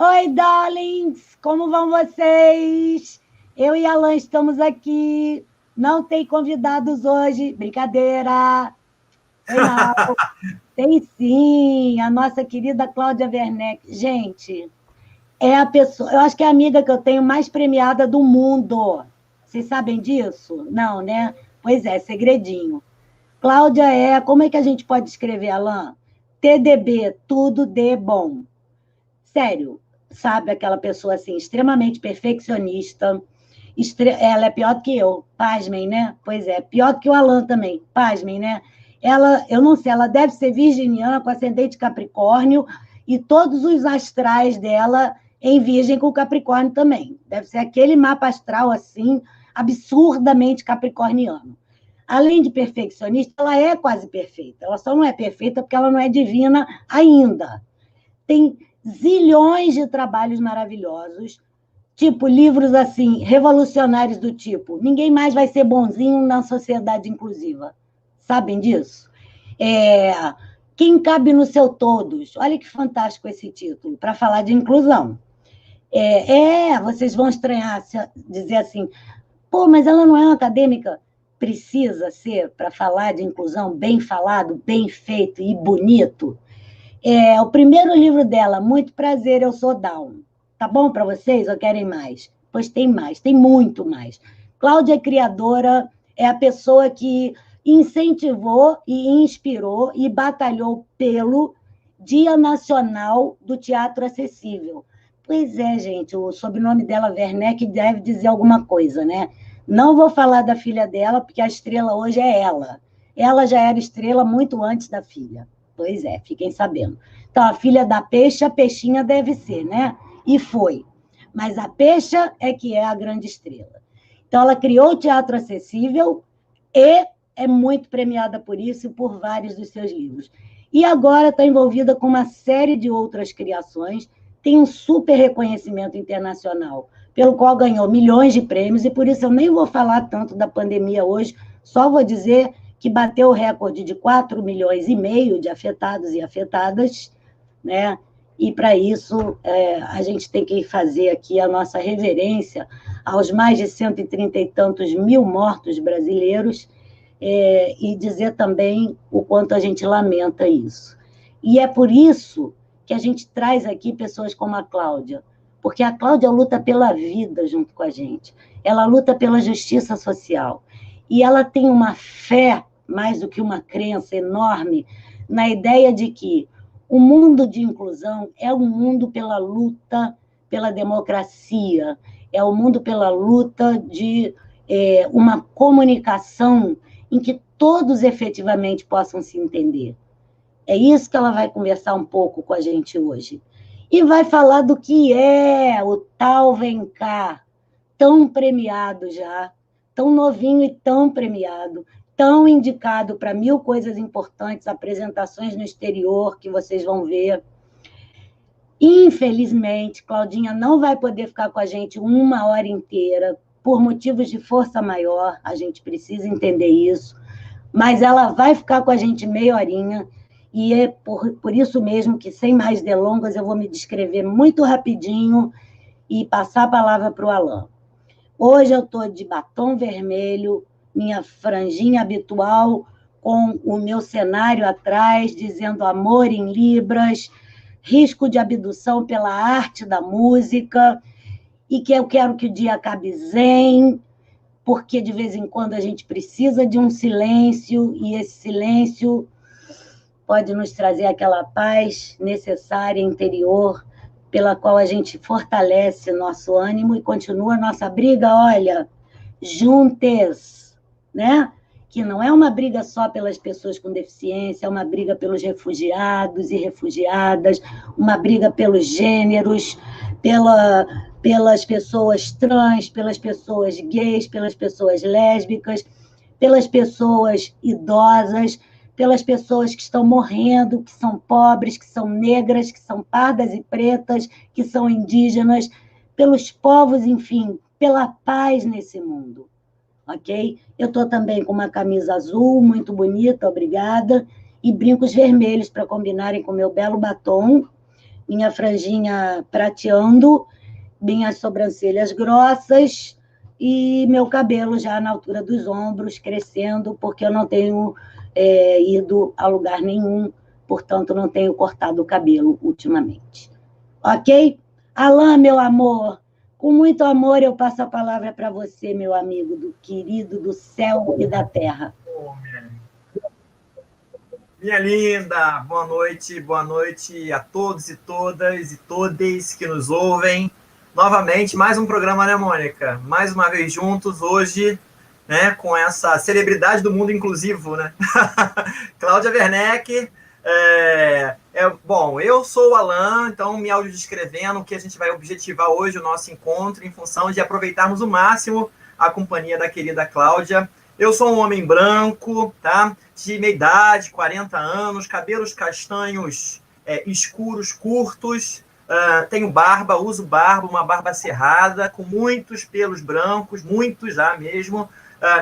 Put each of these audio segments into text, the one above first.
Oi, darlings! Como vão vocês? Eu e Alan estamos aqui. Não tem convidados hoje. Brincadeira. Foi mal. Tem sim, a nossa querida Cláudia Werneck. Gente, é a pessoa, eu acho que é a amiga que eu tenho mais premiada do mundo. Vocês sabem disso? Não, né? Pois é, segredinho. Cláudia como é que a gente pode escrever, Alan? TDB, tudo de bom. Sério, sabe, aquela pessoa assim, extremamente perfeccionista. Ela é pior do que eu, pasmem, né? Pois é, pior do que o Alan também, pasmem, né? Ela, eu não sei, ela deve ser virginiana com ascendente Capricórnio e todos os astrais dela em Virgem com Capricórnio também. Deve ser aquele mapa astral assim, absurdamente capricorniano. Além de perfeccionista, ela é quase perfeita. Ela só não é perfeita porque ela não é divina ainda. Tem zilhões de trabalhos maravilhosos, tipo livros assim, revolucionários do tipo Ninguém Mais Vai Ser Bonzinho na Sociedade Inclusiva. Sabem disso? É, Quem Cabe no Seu Todos. Olha que fantástico esse título, para falar de inclusão. Vocês vão estranhar, dizer assim, pô, mas ela não é uma acadêmica. Precisa ser, para falar de inclusão, bem falado, bem feito e bonito. O primeiro livro dela, Muito Prazer, Eu Sou Down. Tá bom para vocês ou querem mais? Pois tem mais, tem muito mais. Cláudia é criadora, é a pessoa que incentivou e inspirou e batalhou pelo Dia Nacional do Teatro Acessível. Pois é, gente, o sobrenome dela, Werneck, deve dizer alguma coisa, né? Não vou falar da filha dela, porque a estrela hoje é ela. Ela já era estrela muito antes da filha. Pois é, fiquem sabendo. Então, a filha da peixa, a peixinha deve ser, né? E foi. Mas a peixa é que é a grande estrela. Então, ela criou o teatro acessível e é muito premiada por isso e por vários dos seus livros. E agora está envolvida com uma série de outras criações, tem um super reconhecimento internacional, pelo qual ganhou milhões de prêmios, e por isso eu nem vou falar tanto da pandemia hoje, só vou dizer que bateu o recorde de 4,5 milhões de afetados e afetadas, né? E, para isso, a gente tem que fazer aqui a nossa reverência aos mais de 130 e tantos mil mortos brasileiros, e dizer também o quanto a gente lamenta isso. E é por isso que a gente traz aqui pessoas como a Cláudia, porque a Cláudia luta pela vida junto com a gente, ela luta pela justiça social, e ela tem uma fé, mais do que uma crença enorme, na ideia de que o mundo de inclusão é um mundo pela luta pela democracia, é o mundo pela luta de uma comunicação em que todos efetivamente possam se entender. É isso que ela vai conversar um pouco com a gente hoje. E vai falar do que é o tal Vem Cá, tão premiado já, tão novinho e tão premiado, tão indicado para 1000 coisas importantes, apresentações no exterior que vocês vão ver. Infelizmente, Claudinha não vai poder ficar com a gente 1 hora inteira, por motivos de força maior, a gente precisa entender isso, mas ela vai ficar com a gente meia horinha, e é por isso mesmo que, sem mais delongas, eu vou me descrever muito rapidinho e passar a palavra para o Alan. Hoje eu estou de batom vermelho, minha franjinha habitual, com o meu cenário atrás, dizendo amor em libras, risco de abdução pela arte da música, e que eu quero que o dia acabe zen, porque de vez em quando a gente precisa de um silêncio, e esse silêncio pode nos trazer aquela paz necessária interior, pela qual a gente fortalece nosso ânimo e continua a nossa briga, olha, juntas, né? Que não é uma briga só pelas pessoas com deficiência, é uma briga pelos refugiados e refugiadas, uma briga pelos gêneros, pelas pessoas trans, pelas pessoas gays, pelas pessoas lésbicas, pelas pessoas idosas, pelas pessoas que estão morrendo, que são pobres, que são negras, que são pardas e pretas, que são indígenas, pelos povos, enfim, pela paz nesse mundo, ok? Eu estou também com uma camisa azul, muito bonita, obrigada, e brincos vermelhos para combinarem com o meu belo batom, minha franjinha prateando, minhas sobrancelhas grossas e meu cabelo já na altura dos ombros, crescendo, porque eu não tenho ido a lugar nenhum, portanto, não tenho cortado o cabelo ultimamente. Ok? Alain, meu amor, com muito amor eu passo a palavra para você, meu amigo, do querido do céu e da terra. Minha linda, boa noite a todos e todas e todes que nos ouvem. Novamente, mais um programa, né, Mônica? Mais uma vez juntos hoje, né, com essa celebridade do mundo inclusivo, né? Cláudia Werneck. Bom, eu sou o Alain, então me audiodescrevendo que a gente vai objetivar hoje o nosso encontro em função de aproveitarmos o máximo a companhia da querida Cláudia. Eu sou um homem branco, tá? De meia idade, 40 anos, cabelos castanhos escuros, curtos, tenho barba, uso barba, uma barba cerrada, com muitos pelos brancos, muitos já mesmo.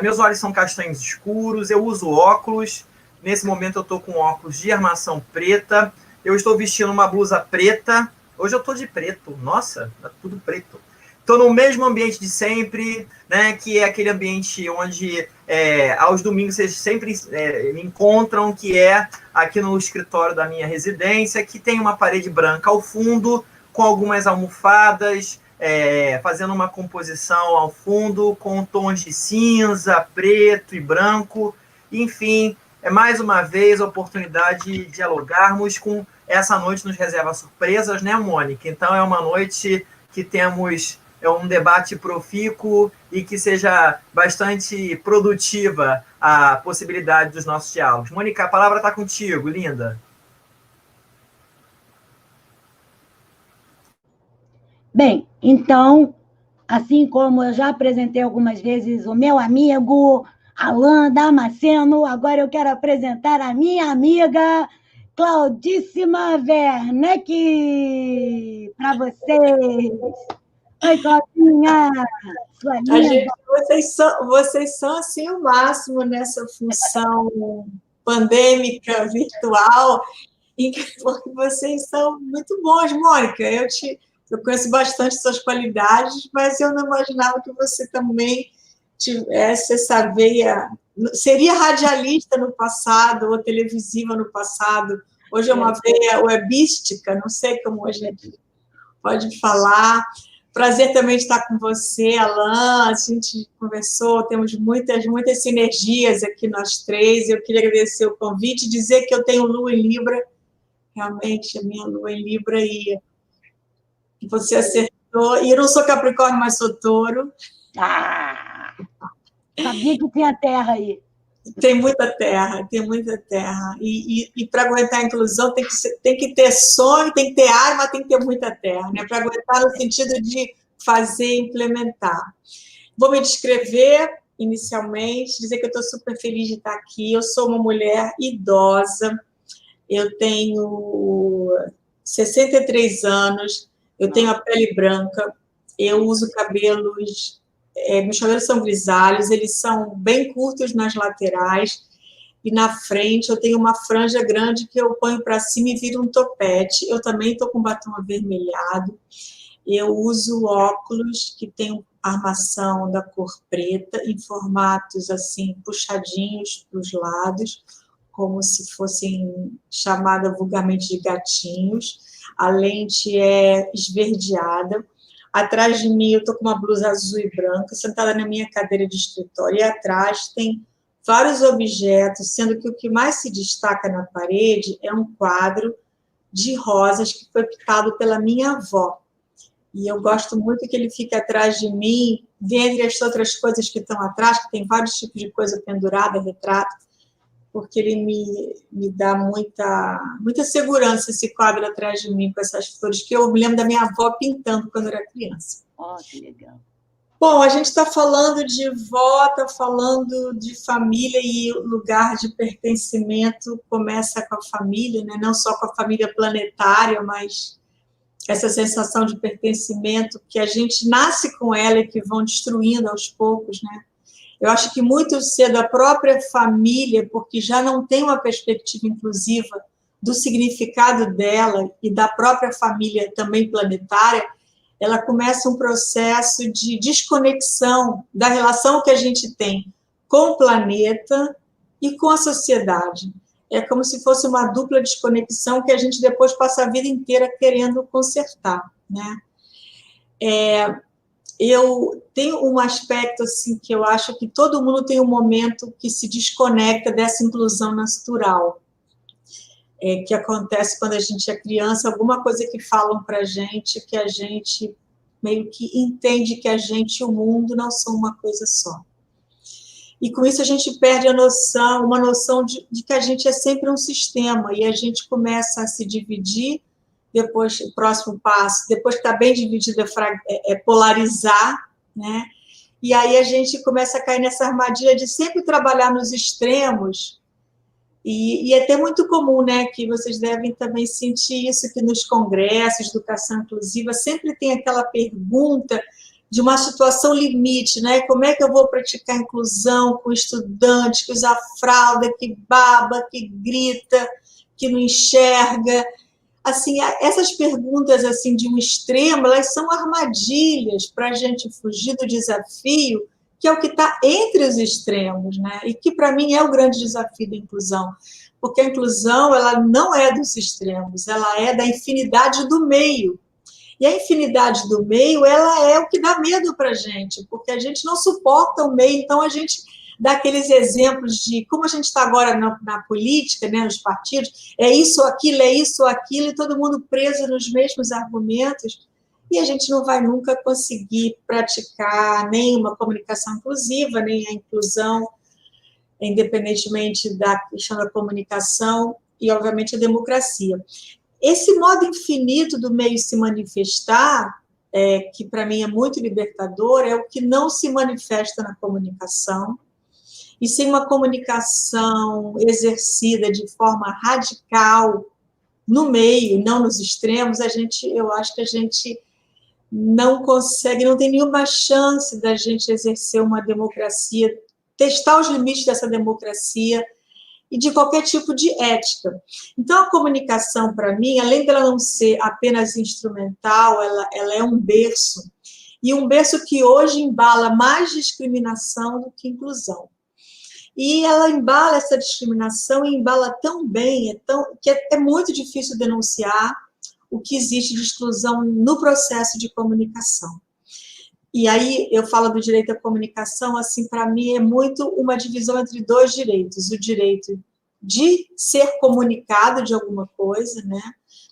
Meus olhos são castanhos escuros, eu uso óculos. Nesse momento eu estou com óculos de armação preta. Eu estou vestindo uma blusa preta. Hoje eu estou de preto. Nossa, tá tudo preto. Estou no mesmo ambiente de sempre, né, que é aquele ambiente onde aos domingos vocês sempre me encontram, que é aqui no escritório da minha residência, que tem uma parede branca ao fundo, com algumas almofadas, fazendo uma composição ao fundo, com tons de cinza, preto e branco. Enfim, é mais uma vez a oportunidade de dialogarmos com essa noite nos reserva surpresas, né, Mônica? Então é uma noite que temos um debate profícuo e que seja bastante produtiva a possibilidade dos nossos diálogos. Mônica, a palavra está contigo, linda. Bem, então, assim como eu já apresentei algumas vezes o meu amigo Alain Damasceno, agora eu quero apresentar a minha amiga Claudíssima Werneck para vocês. Oi, Claudinha! Sua linda! Vocês são assim o máximo nessa função pandêmica, virtual, porque vocês são muito bons, Mônica. Eu conheço bastante suas qualidades, mas eu não imaginava que você também tivesse essa veia. Seria radialista no passado, ou televisiva no passado. Hoje é uma veia webística, não sei como a gente pode falar. Prazer também estar com você, Alain. A gente conversou, temos muitas sinergias aqui nós três. Eu queria agradecer o convite e dizer que eu tenho lua em Libra, realmente a minha lua em Libra, e você acertou. E eu não sou Capricórnio, mas sou Touro. Sabia que tinha terra aí. Tem muita terra. E para aguentar a inclusão tem que ter sonho, tem que ter arma, tem que ter muita terra, né? Para aguentar no sentido de fazer e implementar. Vou me descrever inicialmente, dizer que eu estou super feliz de estar aqui. Eu sou uma mulher idosa, eu tenho 63 anos, eu tenho a pele branca, eu uso cabelos... meus cabelos são grisalhos, eles são bem curtos nas laterais, e na frente eu tenho uma franja grande que eu ponho para cima e vira um topete. Eu também estou com batom avermelhado. Eu uso óculos que tem armação da cor preta, em formatos assim, puxadinhos para os lados, como se fossem chamada vulgarmente de gatinhos. A lente é esverdeada. Atrás de mim, eu estou com uma blusa azul e branca, sentada na minha cadeira de escritório, e atrás tem vários objetos, sendo que o que mais se destaca na parede é um quadro de rosas que foi pintado pela minha avó. E eu gosto muito que ele fique atrás de mim, dentre as outras coisas que estão atrás, que tem vários tipos de coisa pendurada, retrato, porque ele me dá muita segurança, esse quadro atrás de mim, com essas flores, que eu me lembro da minha avó pintando quando eu era criança. Que legal. Bom, a gente está falando de vó, está falando de família, e o lugar de pertencimento começa com a família, né? Não só com a família planetária, mas essa sensação de pertencimento que a gente nasce com ela e que vão destruindo aos poucos, né? Eu acho que muito cedo a própria família, porque já não tem uma perspectiva inclusiva do significado dela e da própria família também planetária, ela começa um processo de desconexão da relação que a gente tem com o planeta e com a sociedade. É como se fosse uma dupla desconexão que a gente depois passa a vida inteira querendo consertar, né? Eu tenho um aspecto assim que eu acho que todo mundo tem um momento que se desconecta dessa inclusão natural, que acontece quando a gente é criança, alguma coisa que falam para a gente que a gente meio que entende que a gente e o mundo não são uma coisa só. E com isso a gente perde uma noção de que a gente é sempre um sistema, e a gente começa a se dividir, depois, o próximo passo, depois que está bem dividido, é polarizar, né? E aí a gente começa a cair nessa armadilha de sempre trabalhar nos extremos, e é até muito comum, né, que vocês devem também sentir isso, que nos congressos de educação inclusiva sempre tem aquela pergunta de uma situação limite, né? Como é que eu vou praticar inclusão com estudante que usa fralda, que baba, que grita, que não enxerga? Assim, essas perguntas assim de um extremo, elas são armadilhas para a gente fugir do desafio, que é o que está entre os extremos, né? E que, para mim, é o grande desafio da inclusão. Porque a inclusão, ela não é dos extremos, ela é da infinidade do meio. E a infinidade do meio, ela é o que dá medo para a gente, porque a gente não suporta o meio, então a gente dá aqueles exemplos de como a gente está agora na política, né, nos partidos, é isso, aquilo, e todo mundo preso nos mesmos argumentos, e a gente não vai nunca conseguir praticar nem uma comunicação inclusiva, nem a inclusão, independentemente da questão da comunicação e, obviamente, a democracia. Esse modo infinito do meio se manifestar, que para mim é muito libertador, é o que não se manifesta na comunicação, e sem uma comunicação exercida de forma radical no meio, não nos extremos, eu acho que a gente não consegue, não tem nenhuma chance da gente exercer uma democracia, testar os limites dessa democracia e de qualquer tipo de ética. Então, a comunicação, para mim, além dela não ser apenas instrumental, ela é um berço, e um berço que hoje embala mais discriminação do que inclusão. E ela embala essa discriminação e embala tão bem, que é muito difícil denunciar o que existe de exclusão no processo de comunicação. E aí eu falo do direito à comunicação, assim, para mim é muito uma divisão entre dois direitos, o direito de ser comunicado de alguma coisa, né,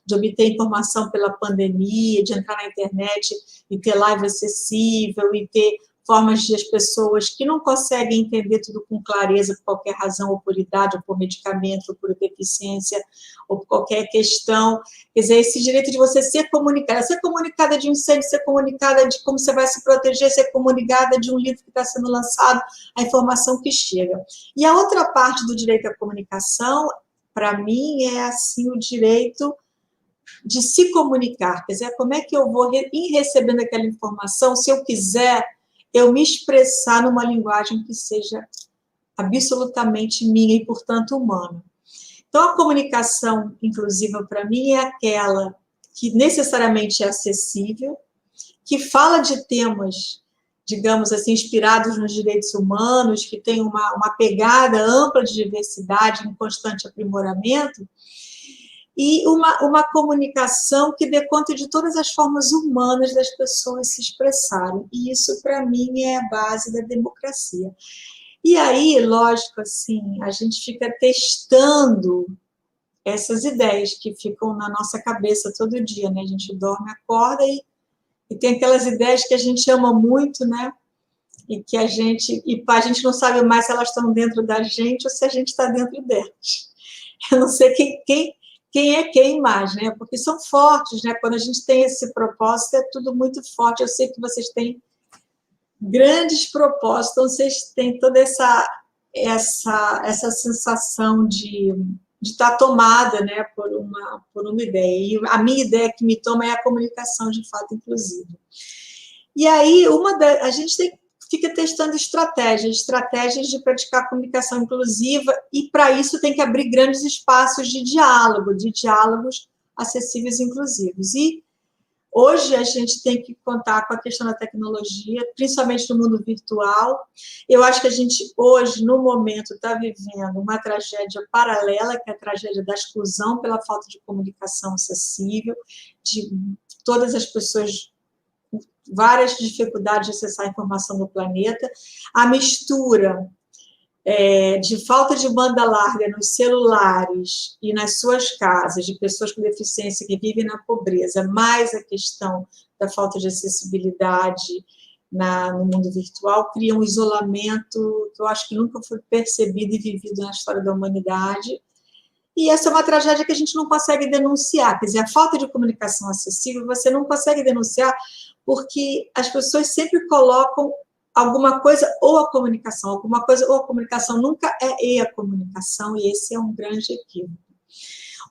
de obter informação pela pandemia, de entrar na internet e ter live acessível, e ter formas de as pessoas que não conseguem entender tudo com clareza, por qualquer razão, ou por idade, ou por medicamento, ou por deficiência, ou por qualquer questão. Quer dizer, esse direito de você ser comunicada de um incêndio, ser comunicada de como você vai se proteger, ser comunicada de um livro que está sendo lançado, a informação que chega. E a outra parte do direito à comunicação, para mim, é assim, o direito de se comunicar. Quer dizer, como é que eu vou ir recebendo aquela informação, se eu quiser eu me expressar numa linguagem que seja absolutamente minha e, portanto, humana. Então, a comunicação inclusiva, para mim, é aquela que necessariamente é acessível, que fala de temas, digamos assim, inspirados nos direitos humanos, que tem uma pegada ampla de diversidade em constante aprimoramento, e uma comunicação que dê conta de todas as formas humanas das pessoas se expressarem. E isso, para mim, é a base da democracia. E aí, lógico, assim, a gente fica testando essas ideias que ficam na nossa cabeça todo dia, né? A gente dorme, acorda e tem aquelas ideias que a gente ama muito, né? E que a gente não sabe mais se elas estão dentro da gente ou se a gente está dentro delas. Eu não sei quem é quem mais, né? Porque são fortes, né? Quando a gente tem esse propósito, é tudo muito forte. Eu sei que vocês têm grandes propósitos, então vocês têm toda essa sensação de estar tomada, né, por uma ideia. E a minha ideia que me toma é a comunicação de fato inclusiva. E aí, a gente tem que fica testando estratégias de praticar comunicação inclusiva, e para isso tem que abrir grandes espaços de diálogos acessíveis e inclusivos. E hoje a gente tem que contar com a questão da tecnologia, principalmente no mundo virtual. Eu acho que a gente hoje, no momento, está vivendo uma tragédia paralela, que é a tragédia da exclusão pela falta de comunicação acessível, de todas as pessoas com várias dificuldades de acessar a informação do planeta, a mistura de falta de banda larga nos celulares e nas suas casas, de pessoas com deficiência que vivem na pobreza, mais a questão da falta de acessibilidade no mundo virtual, cria um isolamento que eu acho que nunca foi percebido e vivido na história da humanidade. E essa é uma tragédia que a gente não consegue denunciar. Quer dizer, a falta de comunicação acessível você não consegue denunciar porque as pessoas sempre colocam alguma coisa ou a comunicação, alguma coisa ou a comunicação, nunca é e a comunicação, e esse é um grande equívoco.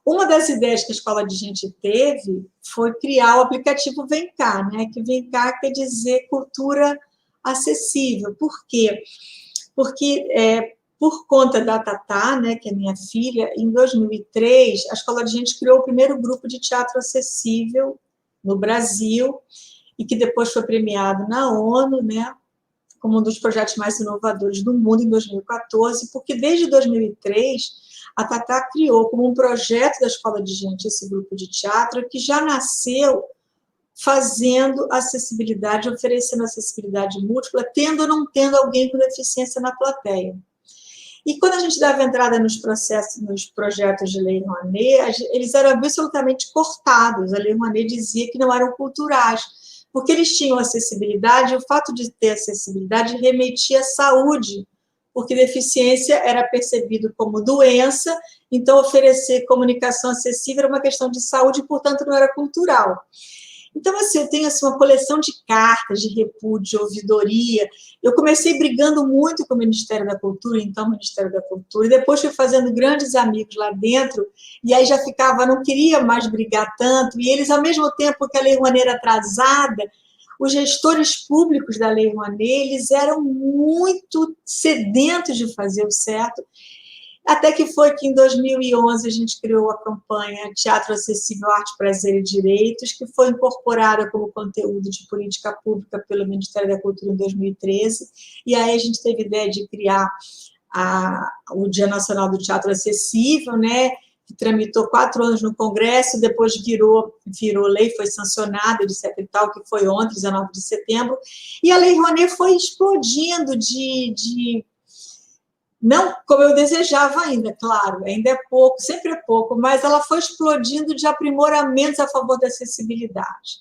Uma das ideias que a Escola de Gente teve foi criar o aplicativo Vem Cá, né? Que Vem Cá quer dizer cultura acessível. Por quê? Porque, por conta da Tatá, né, que é minha filha, em 2003, a Escola de Gente criou o primeiro grupo de teatro acessível no Brasil, e que depois foi premiado na ONU, né, como um dos projetos mais inovadores do mundo em 2014, porque desde 2003 a Tatá criou como um projeto da Escola de Gente esse grupo de teatro que já nasceu fazendo acessibilidade, oferecendo acessibilidade múltipla, tendo ou não tendo alguém com deficiência na plateia. E quando a gente dava entrada nos projetos de Lei Rouanet, eles eram absolutamente cortados. A Lei Rouanet dizia que não eram culturais, porque eles tinham acessibilidade, e o fato de ter acessibilidade remetia à saúde, porque deficiência era percebido como doença, então oferecer comunicação acessível era uma questão de saúde, e, portanto, não era cultural. Então, assim, eu tenho uma coleção de cartas de repúdio, de ouvidoria. Eu comecei brigando muito com o Ministério da Cultura, então Ministério da Cultura, e depois fui fazendo grandes amigos lá dentro, e aí já ficava, não queria mais brigar tanto, e eles, ao mesmo tempo que a Lei Rouanet era atrasada, os gestores públicos da Lei Rouanet, eles eram muito sedentos de fazer o certo, até que foi que em 2011 a gente criou a campanha Teatro Acessível, Arte, Prazer e Direitos, que foi incorporada como conteúdo de política pública pelo Ministério da Cultura em 2013, e aí a gente teve a ideia de criar o Dia Nacional do Teatro Acessível, né, que tramitou 4 anos no Congresso, depois virou lei, foi sancionada, etc. e tal, que foi ontem, 19 de setembro, e a Lei Rouanet foi explodindo não como eu desejava ainda, claro, ainda é pouco, sempre é pouco, mas ela foi explodindo de aprimoramentos a favor da acessibilidade.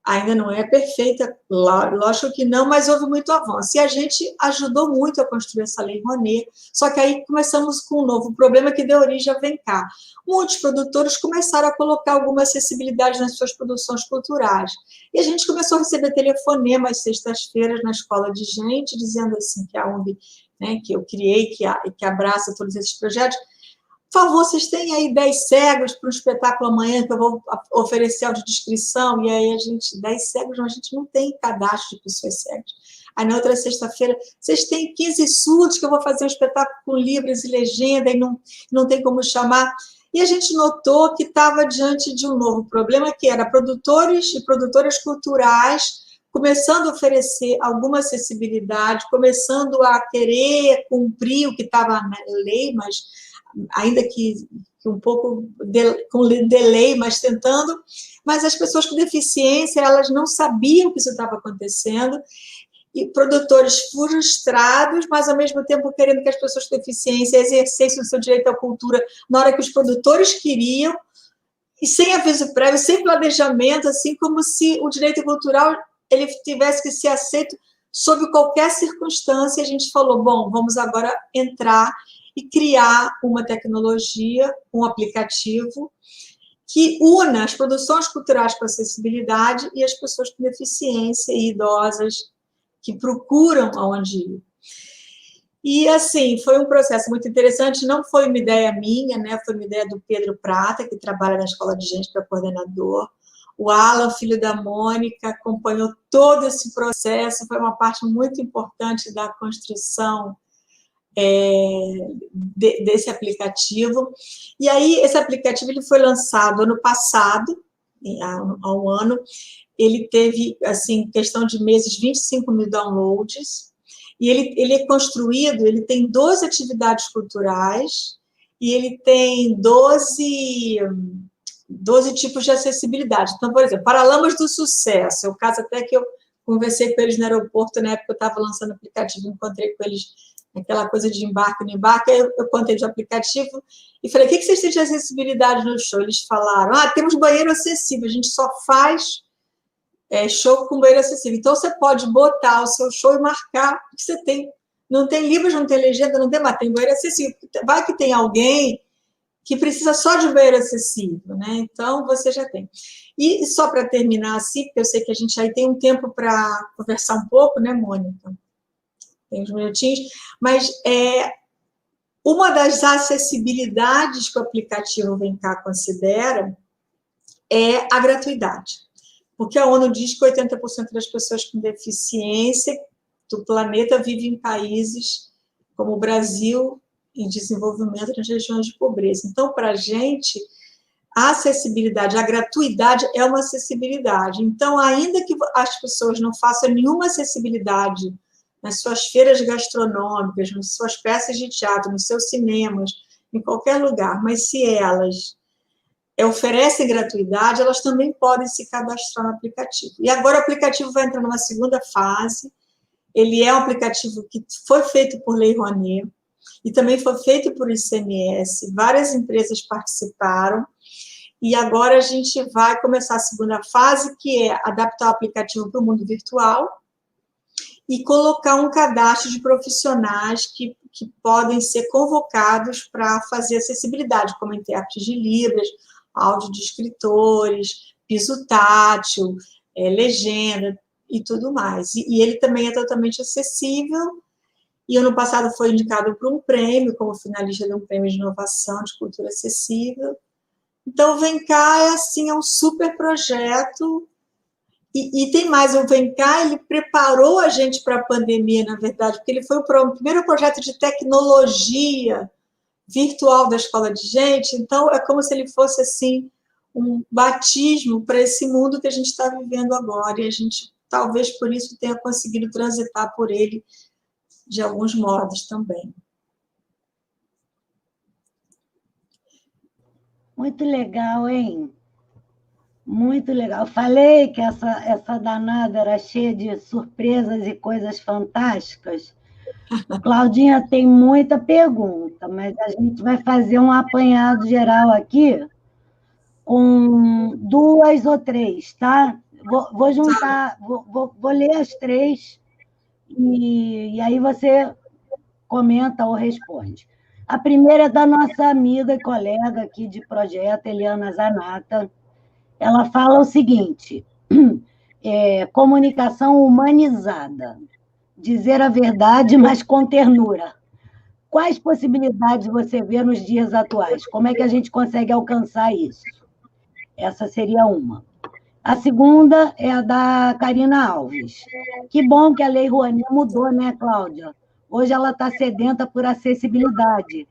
Ainda não é perfeita, lógico que não, mas houve muito avanço. E a gente ajudou muito a construir essa Lei Rouanet, só que aí começamos com um novo problema que deu origem a Vem Cá. Muitos produtores começaram a colocar alguma acessibilidade nas suas produções culturais. E a gente começou a receber telefonemas sextas-feiras na Escola de Gente, dizendo assim que a ONG, né, que eu criei, que abraça todos esses projetos, por favor, vocês têm aí 10 cegos para um espetáculo amanhã que eu vou oferecer audiodescrição, e aí 10 cegos, não, a gente não tem cadastro de pessoas cegas. Aí na outra sexta-feira, vocês têm 15 surdos que eu vou fazer um espetáculo com libras e legenda, e não tem como chamar. E a gente notou que estava diante de um novo problema, que era produtores e produtoras culturais começando a oferecer alguma acessibilidade, começando a querer cumprir o que estava na lei, mas ainda que um pouco com delay, mas tentando, mas as pessoas com deficiência, elas não sabiam que isso estava acontecendo, e produtores frustrados, mas ao mesmo tempo querendo que as pessoas com deficiência exercessem o seu direito à cultura na hora que os produtores queriam, e sem aviso prévio, sem planejamento, assim como se o direito cultural ele tivesse que ser aceito sob qualquer circunstância. A gente falou, bom, vamos agora entrar e criar uma tecnologia, um aplicativo que una as produções culturais com acessibilidade e as pessoas com deficiência e idosas que procuram aonde ir. E, assim, foi um processo muito interessante, não foi uma ideia minha, né? Foi uma ideia do Pedro Prata, que trabalha na Escola de Gente, que é coordenador. O Alan, filho da Mônica, acompanhou todo esse processo, foi uma parte muito importante da construção desse aplicativo. E aí, esse aplicativo ele foi lançado ano passado, há um ano. Ele teve, assim, questão de meses, 25 mil downloads. E ele é construído, ele tem 12 atividades culturais e ele tem 12 tipos de acessibilidade. Então, por exemplo, Paralamas do Sucesso, é o caso até que eu conversei com eles no aeroporto, na época que eu estava lançando o aplicativo, encontrei com eles aquela coisa de embarque no embarque, aí eu contei de aplicativo e falei, o que vocês têm de acessibilidade no show? Eles falaram, temos banheiro acessível, a gente só faz show com banheiro acessível. Então, você pode botar o seu show e marcar que você tem. Não tem livros, não tem legenda, não tem, mas tem banheiro acessível. Vai que tem alguém que precisa só de banheiro acessível, né? Então, você já tem. E só para terminar assim, porque eu sei que a gente aí tem um tempo para conversar um pouco, né, Mônica? Tem uns minutinhos. Mas uma das acessibilidades que o aplicativo Vem Cá considera é a gratuidade. Porque a ONU diz que 80% das pessoas com deficiência do planeta vivem em países como o Brasil, em desenvolvimento nas regiões de pobreza. Então, para a gente, a acessibilidade, a gratuidade é uma acessibilidade. Então, ainda que as pessoas não façam nenhuma acessibilidade nas suas feiras gastronômicas, nas suas peças de teatro, nos seus cinemas, em qualquer lugar, mas se elas oferecem gratuidade, elas também podem se cadastrar no aplicativo. E agora o aplicativo vai entrar numa segunda fase. Ele é um aplicativo que foi feito por Lei Rouanet e também foi feito por ICMS. Várias empresas participaram. E agora a gente vai começar a segunda fase, que é adaptar o aplicativo para o mundo virtual e colocar um cadastro de profissionais que podem ser convocados para fazer acessibilidade, como intérpretes de Libras, áudio de escritores, piso tátil, legenda e tudo mais. E ele também é totalmente acessível. E ano passado foi indicado para um prêmio, como finalista de um prêmio de inovação de cultura acessível. Então, o Vem Cá é um super projeto. E tem mais, o Vem Cá, ele preparou a gente para a pandemia, na verdade, porque ele foi o primeiro projeto de tecnologia virtual da Escola de Gente. Então, é como se ele fosse, assim, um batismo para esse mundo que a gente está vivendo agora. E a gente, talvez por isso, tenha conseguido transitar por ele de alguns modos também. Muito legal, hein? Muito legal. Eu falei que essa danada era cheia de surpresas e coisas fantásticas. Claudinha tem muita pergunta, mas a gente vai fazer um apanhado geral aqui com 2 ou 3, tá? Vou juntar, vou ler as 3 e aí você comenta ou responde. A primeira é da nossa amiga e colega aqui de projeto, Eliana Zanata. Ela fala o seguinte, comunicação humanizada, dizer a verdade, mas com ternura. Quais possibilidades você vê nos dias atuais? Como é que a gente consegue alcançar isso? Essa seria uma. A segunda é a da Karina Alves. Que bom que a Lei Rouanet mudou, né, Cláudia? Hoje ela está sedenta por acessibilidade.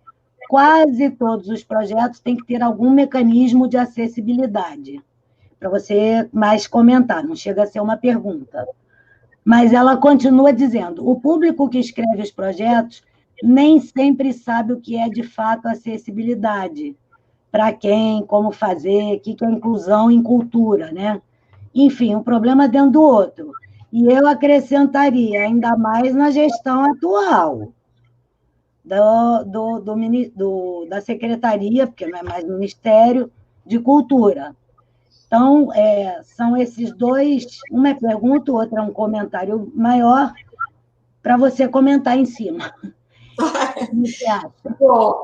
Quase todos os projetos têm que ter algum mecanismo de acessibilidade. Para você mais comentar, não chega a ser uma pergunta. Mas ela continua dizendo, o público que escreve os projetos nem sempre sabe o que é de fato acessibilidade, para quem, como fazer, o que é inclusão em cultura, né? Enfim, um problema dentro do outro. E eu acrescentaria, ainda mais na gestão atual da Secretaria, porque não é mais Ministério, de Cultura. Então, são esses 2, uma é pergunta, outra é um comentário maior, para você comentar em cima. O que você acha? Bom,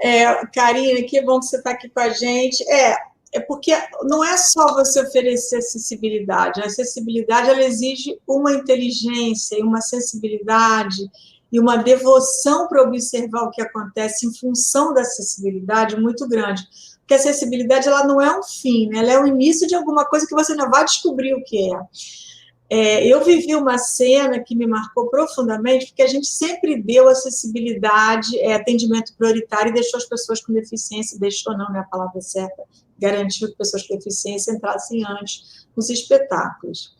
Karina, que bom que você está aqui com a gente. É porque não é só você oferecer acessibilidade. A acessibilidade ela exige uma inteligência e uma sensibilidade e uma devoção para observar o que acontece em função da acessibilidade muito grande. que a acessibilidade ela não é um fim, né? Ela é o início de alguma coisa que você não vai descobrir o que é. Eu vivi uma cena que me marcou profundamente, porque a gente sempre deu acessibilidade, atendimento prioritário e deixou as pessoas com deficiência, deixou não é a palavra certa, garantiu que pessoas com deficiência entrassem antes nos espetáculos.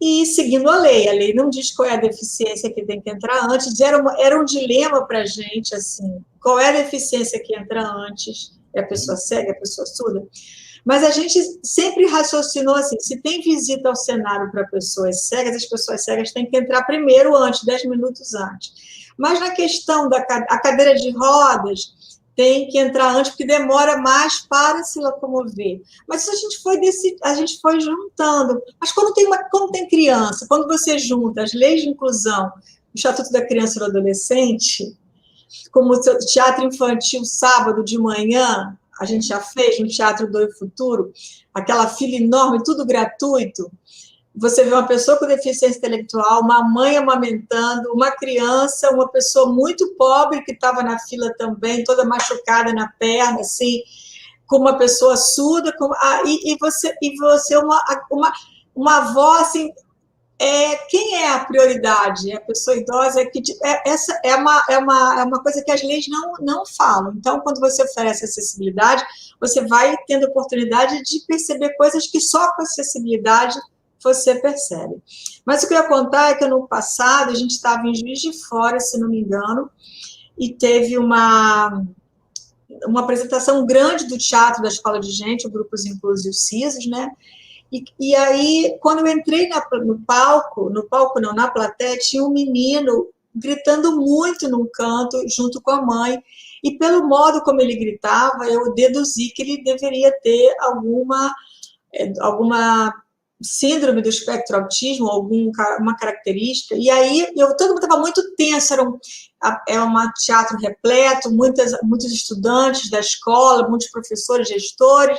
E seguindo a lei não diz qual é a deficiência que tem que entrar antes, era um dilema para a gente, assim, qual é a deficiência que entra antes, é a pessoa cega, é a pessoa surda? Mas a gente sempre raciocinou assim, se tem visita ao cenário para pessoas cegas, as pessoas cegas têm que entrar primeiro antes, 10 minutos antes. Mas na questão da cadeira de rodas, tem que entrar antes, porque demora mais para se locomover. Mas isso a gente foi juntando. Mas quando tem criança, quando você junta as leis de inclusão, o Estatuto da Criança e do Adolescente, como o teatro infantil sábado de manhã, a gente já fez no Teatro do Futuro, aquela fila enorme, tudo gratuito. Você vê uma pessoa com deficiência intelectual, uma mãe amamentando, uma criança, uma pessoa muito pobre que estava na fila também, toda machucada na perna, assim, com uma pessoa surda, e você uma avó, assim, quem é a prioridade? É a pessoa idosa? Essa é uma coisa que as leis não falam. Então, quando você oferece acessibilidade, você vai tendo oportunidade de perceber coisas que só com acessibilidade você percebe. Mas o que eu ia contar é que no passado, a gente estava em Juiz de Fora, se não me engano, e teve uma apresentação grande do Teatro da Escola de Gente, o Grupos Inclusos e os CISOs, né? E aí, quando eu entrei na plateia, tinha um menino gritando muito num canto, junto com a mãe, e pelo modo como ele gritava, eu deduzi que ele deveria ter alguma síndrome do espectro autismo, alguma característica, e aí todo mundo estava muito tenso, era um teatro repleto, muitos estudantes da escola, muitos professores, gestores,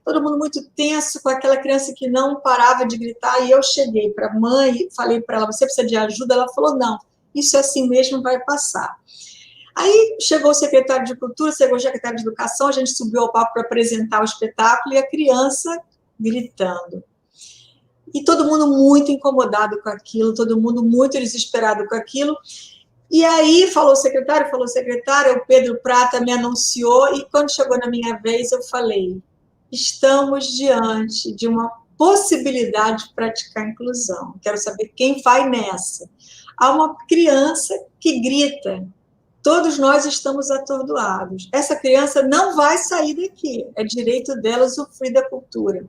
todo mundo muito tenso com aquela criança que não parava de gritar, e eu cheguei para a mãe e falei para ela, você precisa de ajuda? Ela falou, não, isso é assim mesmo, vai passar. Aí chegou o secretário de Cultura, chegou o secretário de Educação, a gente subiu ao palco para apresentar o espetáculo, e a criança gritando. E todo mundo muito incomodado com aquilo, todo mundo muito desesperado com aquilo. E aí falou o secretário, o Pedro Prata me anunciou, e quando chegou na minha vez, eu falei, estamos diante de uma possibilidade de praticar inclusão. Quero saber quem vai nessa. Há uma criança que grita, todos nós estamos atordoados. Essa criança não vai sair daqui, é direito dela usufruir da cultura.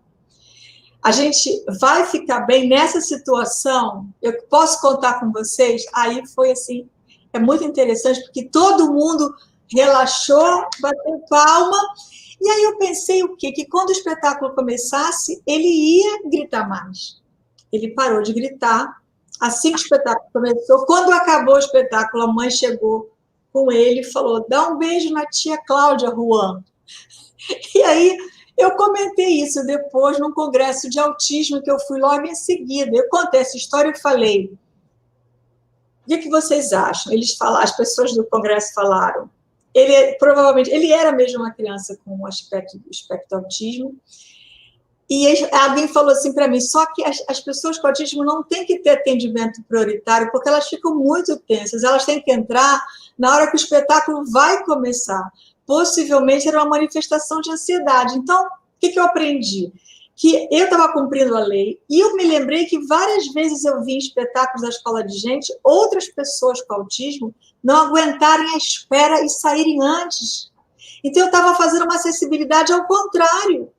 A gente vai ficar bem nessa situação? Eu posso contar com vocês? Aí foi assim, é muito interessante, porque todo mundo relaxou, bateu palma, e aí eu pensei o quê? Que quando o espetáculo começasse, ele ia gritar mais. Ele parou de gritar, assim que o espetáculo começou, quando acabou o espetáculo, a mãe chegou com ele e falou, dá um beijo na tia Cláudia, Juan. E aí eu comentei isso depois num congresso de autismo que eu fui logo em seguida. Eu contei essa história e falei, o que vocês acham? As pessoas do congresso falaram, provavelmente, ele era mesmo uma criança com um espectro autismo, e alguém falou assim para mim, só que as pessoas com autismo não têm que ter atendimento prioritário, porque elas ficam muito tensas, elas têm que entrar na hora que o espetáculo vai começar. Possivelmente era uma manifestação de ansiedade. Então, o que eu aprendi? Que eu estava cumprindo a lei, e eu me lembrei que várias vezes eu vi em espetáculos da Escola de Gente, outras pessoas com autismo não aguentarem a espera e saírem antes. Então, eu estava fazendo uma acessibilidade ao contrário.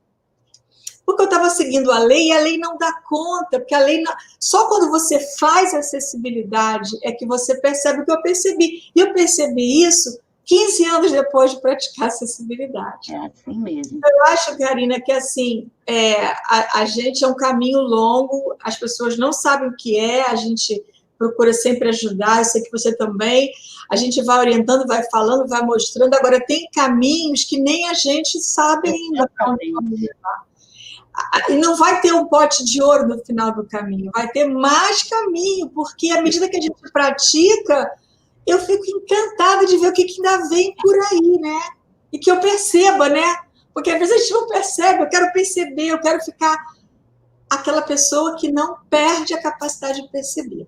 Porque eu estava seguindo a lei, e a lei não dá conta, porque a lei não... Só quando você faz acessibilidade é que você percebe o que eu percebi. E eu percebi isso 15 anos depois de praticar acessibilidade. É assim mesmo. Eu acho, Karina, que assim, a gente é um caminho longo, as pessoas não sabem o que é, a gente procura sempre ajudar, eu sei que você também, a gente vai orientando, vai falando, vai mostrando, agora tem caminhos que nem a gente sabe ainda para onde vamos levar. E não vai ter um pote de ouro no final do caminho, vai ter mais caminho, porque à medida que a gente pratica, eu fico encantada de ver o que ainda vem por aí, né? E que eu perceba, né? Porque às vezes a gente não percebe, eu quero perceber, eu quero ficar aquela pessoa que não perde a capacidade de perceber.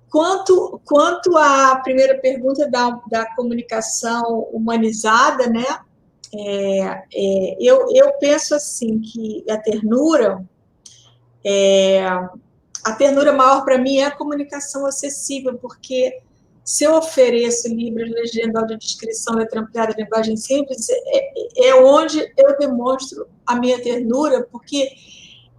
Quanto à primeira pergunta da comunicação humanizada, né? Eu penso assim que a ternura maior para mim é a comunicação acessível, porque se eu ofereço livros, legenda, audiodescrição, letra ampliada, linguagem simples, é onde eu demonstro a minha ternura, porque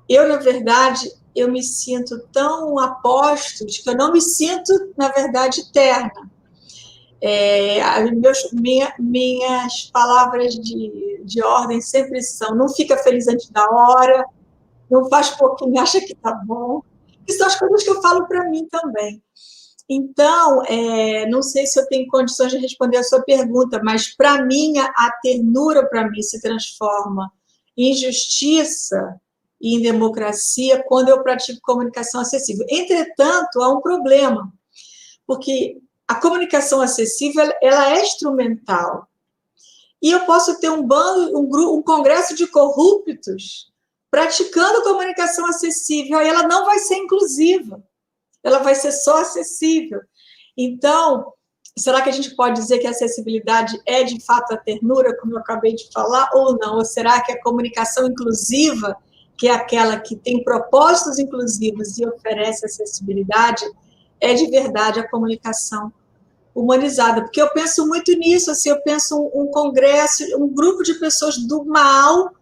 eu, na verdade, eu me sinto tão a postos que eu não me sinto, na verdade, terna. Minhas palavras de ordem sempre são: não fica feliz antes da hora, não faz pouquinho, acha que tá bom. Isso são as coisas que eu falo para mim também. Então, não sei se eu tenho condições de responder a sua pergunta, mas para mim, a ternura para mim se transforma em justiça e em democracia quando eu pratico comunicação acessível. Entretanto, há um problema, porque a comunicação acessível ela é instrumental. E eu posso ter um congresso de corruptos praticando comunicação acessível, e ela não vai ser inclusiva, ela vai ser só acessível. Então, será que a gente pode dizer que a acessibilidade é, de fato, a ternura, como eu acabei de falar, ou não? Ou será que a comunicação inclusiva, que é aquela que tem propósitos inclusivos e oferece acessibilidade, é de verdade a comunicação humanizada? Porque eu penso muito nisso, assim, eu penso um congresso, um grupo de pessoas do mal,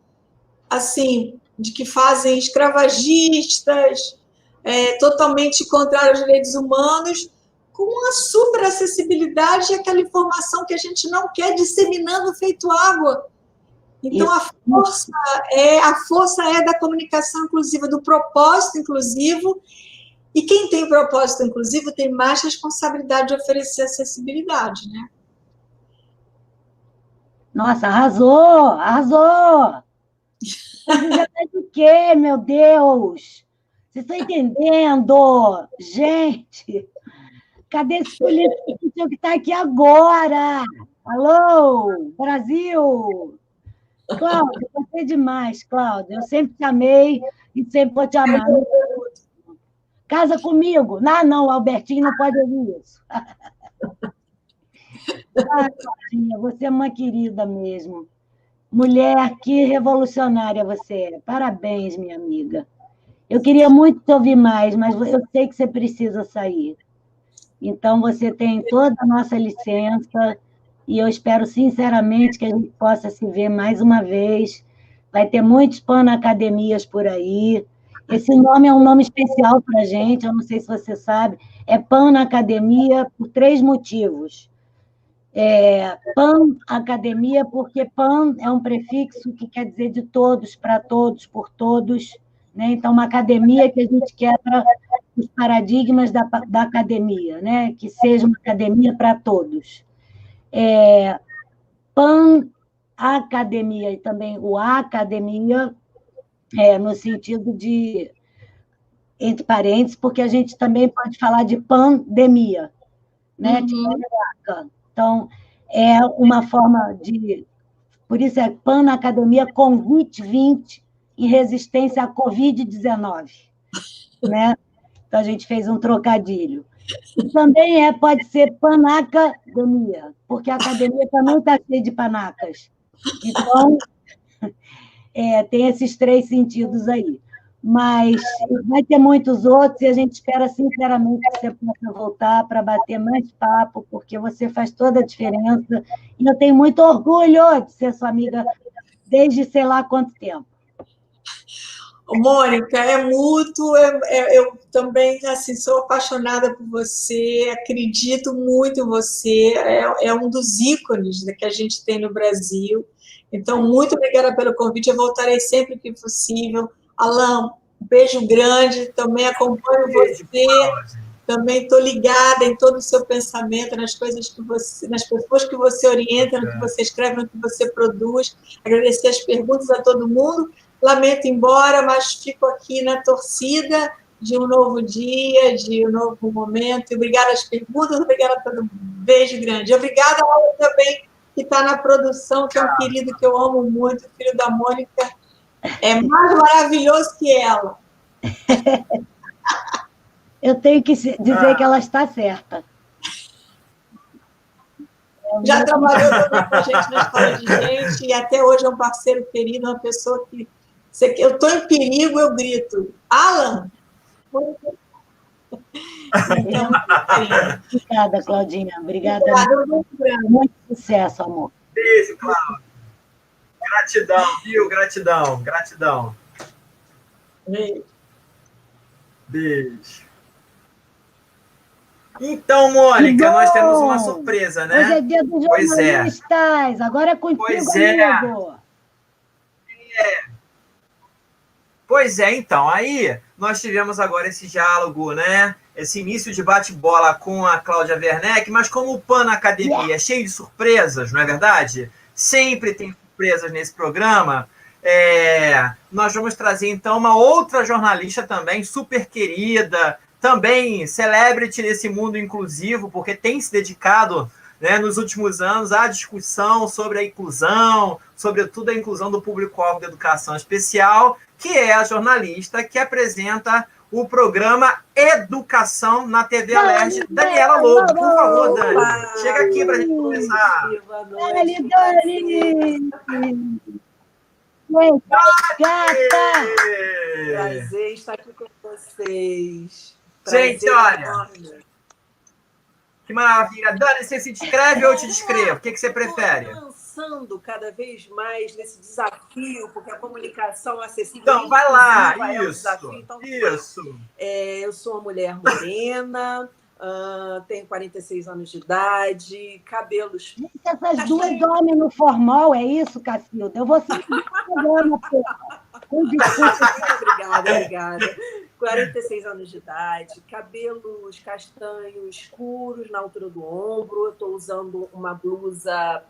assim, de que fazem escravagistas, totalmente contrários aos direitos humanos, com uma super acessibilidade e aquela informação que a gente não quer disseminando feito água. Então, a força é da comunicação inclusiva, do propósito inclusivo, e quem tem propósito inclusivo tem mais responsabilidade de oferecer acessibilidade, né? Nossa, arrasou! Você já faz o quê, meu Deus? Vocês estão entendendo? Gente, cadê esse político que está aqui agora? Alô, Brasil! Cláudia, você é demais, Cláudia. Eu sempre te amei e sempre vou te amar. Casa comigo. Não, Albertinho não pode ouvir isso. Claudinha, você é uma querida mesmo. Mulher, que revolucionária você é. Parabéns, minha amiga. Eu queria muito te ouvir mais, mas eu sei que você precisa sair. Então, você tem toda a nossa licença e eu espero, sinceramente, que a gente possa se ver mais uma vez. Vai ter muitos Pan-Academias por aí. Esse nome é um nome especial para a gente, eu não sei se você sabe. É Pan-Academia por 3 motivos. Pan-Academia, porque pan é um prefixo que quer dizer de todos, para todos, por todos, né? Então, uma academia que a gente quebra os paradigmas da academia, né? Que seja uma academia para todos. Pan-Academia e também o academia, no sentido de, entre parênteses, porque a gente também pode falar de pandemia, né? Uhum. Então, é uma forma de... Por isso é Pan-Academia Convite 20 em resistência à Covid-19, né? Então, a gente fez um trocadilho. E também pode ser Panacademia, porque a academia também está cheia de panacas. Então, tem esses 3 sentidos aí. Mas vai ter muitos outros e a gente espera, sinceramente, que você possa voltar para bater mais papo, porque você faz toda a diferença. E eu tenho muito orgulho de ser sua amiga desde sei lá quanto tempo. Mônica, é mútuo, eu também assim, sou apaixonada por você, acredito muito em você, é um dos ícones que a gente tem no Brasil. Então, muito obrigada pelo convite, eu voltarei sempre que possível. Alain, um beijo grande, também acompanho você, também estou ligada em todo o seu pensamento, nas coisas que você, nas pessoas que você orienta, no que você escreve, no que você produz. Agradecer as perguntas a todo mundo. Lamento ir embora, mas fico aqui na torcida de um novo dia, de um novo momento. Obrigada às perguntas, obrigada a todo mundo. Beijo grande. Obrigada, Laura, também, que está na produção, que é um querido que eu amo muito, o filho da Mônica, é mais maravilhoso que ela. Eu tenho que dizer que ela está certa. Já trabalhou também com a gente na Escola de Gente, e até hoje é um parceiro querido, uma pessoa que... Eu estou em perigo, eu grito. Alan! Então, obrigada, Claudinha. Obrigada. Muito sucesso, amor. Beijo, Cláudia. Gratidão, viu? Gratidão, gratidão. Beijo. Então, Mônica, nós temos uma surpresa, né? Hoje é dia dos jornalistas. Agora é contigo, amigo. Pois é, então, aí nós tivemos agora esse diálogo, né? Esse início de bate-bola com a Cláudia Werneck, mas como o Pan na Academia é cheio de surpresas, não é verdade? Sempre tem surpresas nesse programa. Nós vamos trazer, então, uma outra jornalista também, super querida, também celebrity nesse mundo inclusivo, porque tem se dedicado, né, nos últimos anos à discussão sobre a inclusão, sobretudo a inclusão do público-alvo da educação especial, que é a jornalista que apresenta o programa Educação na TV Alerj, Daniela Lobo. Por favor, Dani, chega aqui para a gente começar. Boa noite, Dani! Gata! Prazer estar aqui com vocês. Gente, olha, que maravilha. Dani, você se descreve ou eu te descrevo? O que você prefere? Estou avançando cada vez mais nesse desafio, porque a comunicação acessível... Então, vai lá, é um isso, desafio. Então, isso. Eu sou uma mulher morena, tenho 46 anos de idade, cabelos... Essas duas dormem no formal, é isso, Cacilda? Eu vou seguir o programa, Obrigada. 46 anos de idade, cabelos castanhos escuros na altura do ombro. Eu estou usando uma blusa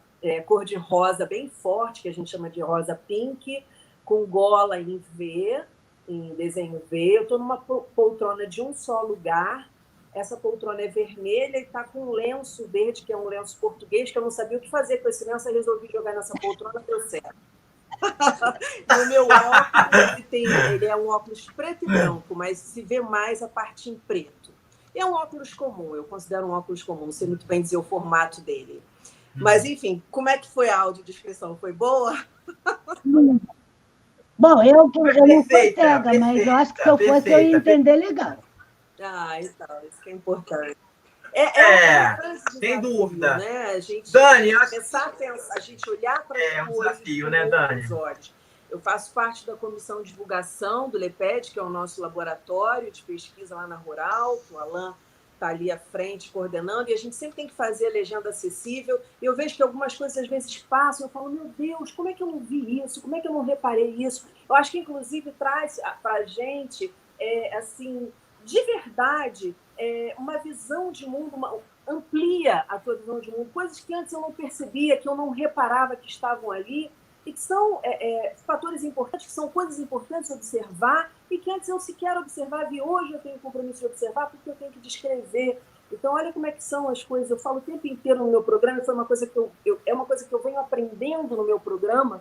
cor de rosa bem forte, que a gente chama de rosa pink, com gola em V, em desenho V. Eu estou numa poltrona de um só lugar. Essa poltrona é vermelha e está com um lenço verde, que é um lenço português, que eu não sabia o que fazer com esse lenço, eu resolvi jogar nessa poltrona, deu certo. O meu óculos, ele é um óculos preto e branco, mas se vê mais a parte em preto. É um óculos comum, eu considero um óculos comum, não sei muito bem dizer o formato dele. Mas, enfim, como é que foi a audiodescrição? Foi boa? Bom, eu não sou cega, mas eu acho que se eu fosse, eu ia entender legal. Então, isso que é importante. Sem dúvida. Né? A gente Dani, começar a pensar, a gente olhar para as coisas, desafio, né, Dani? Olhos. Eu faço parte da comissão de divulgação do LEPED, que é o nosso laboratório de pesquisa lá na Rural, que o Alan está ali à frente coordenando, e a gente sempre tem que fazer a legenda acessível. E eu vejo que algumas coisas às vezes passam, eu falo, meu Deus, como é que eu não vi isso? Como é que eu não reparei isso? Eu acho que, inclusive, traz para a gente, assim, de verdade, uma visão de mundo, amplia a tua visão de mundo, coisas que antes eu não percebia, que eu não reparava que estavam ali, e que são fatores importantes, que são coisas importantes de observar, e que antes eu sequer observava, e hoje eu tenho compromisso de observar, porque eu tenho que descrever. Então, olha como é que são as coisas. Eu falo o tempo inteiro no meu programa, e foi uma coisa que é uma coisa que eu venho aprendendo no meu programa,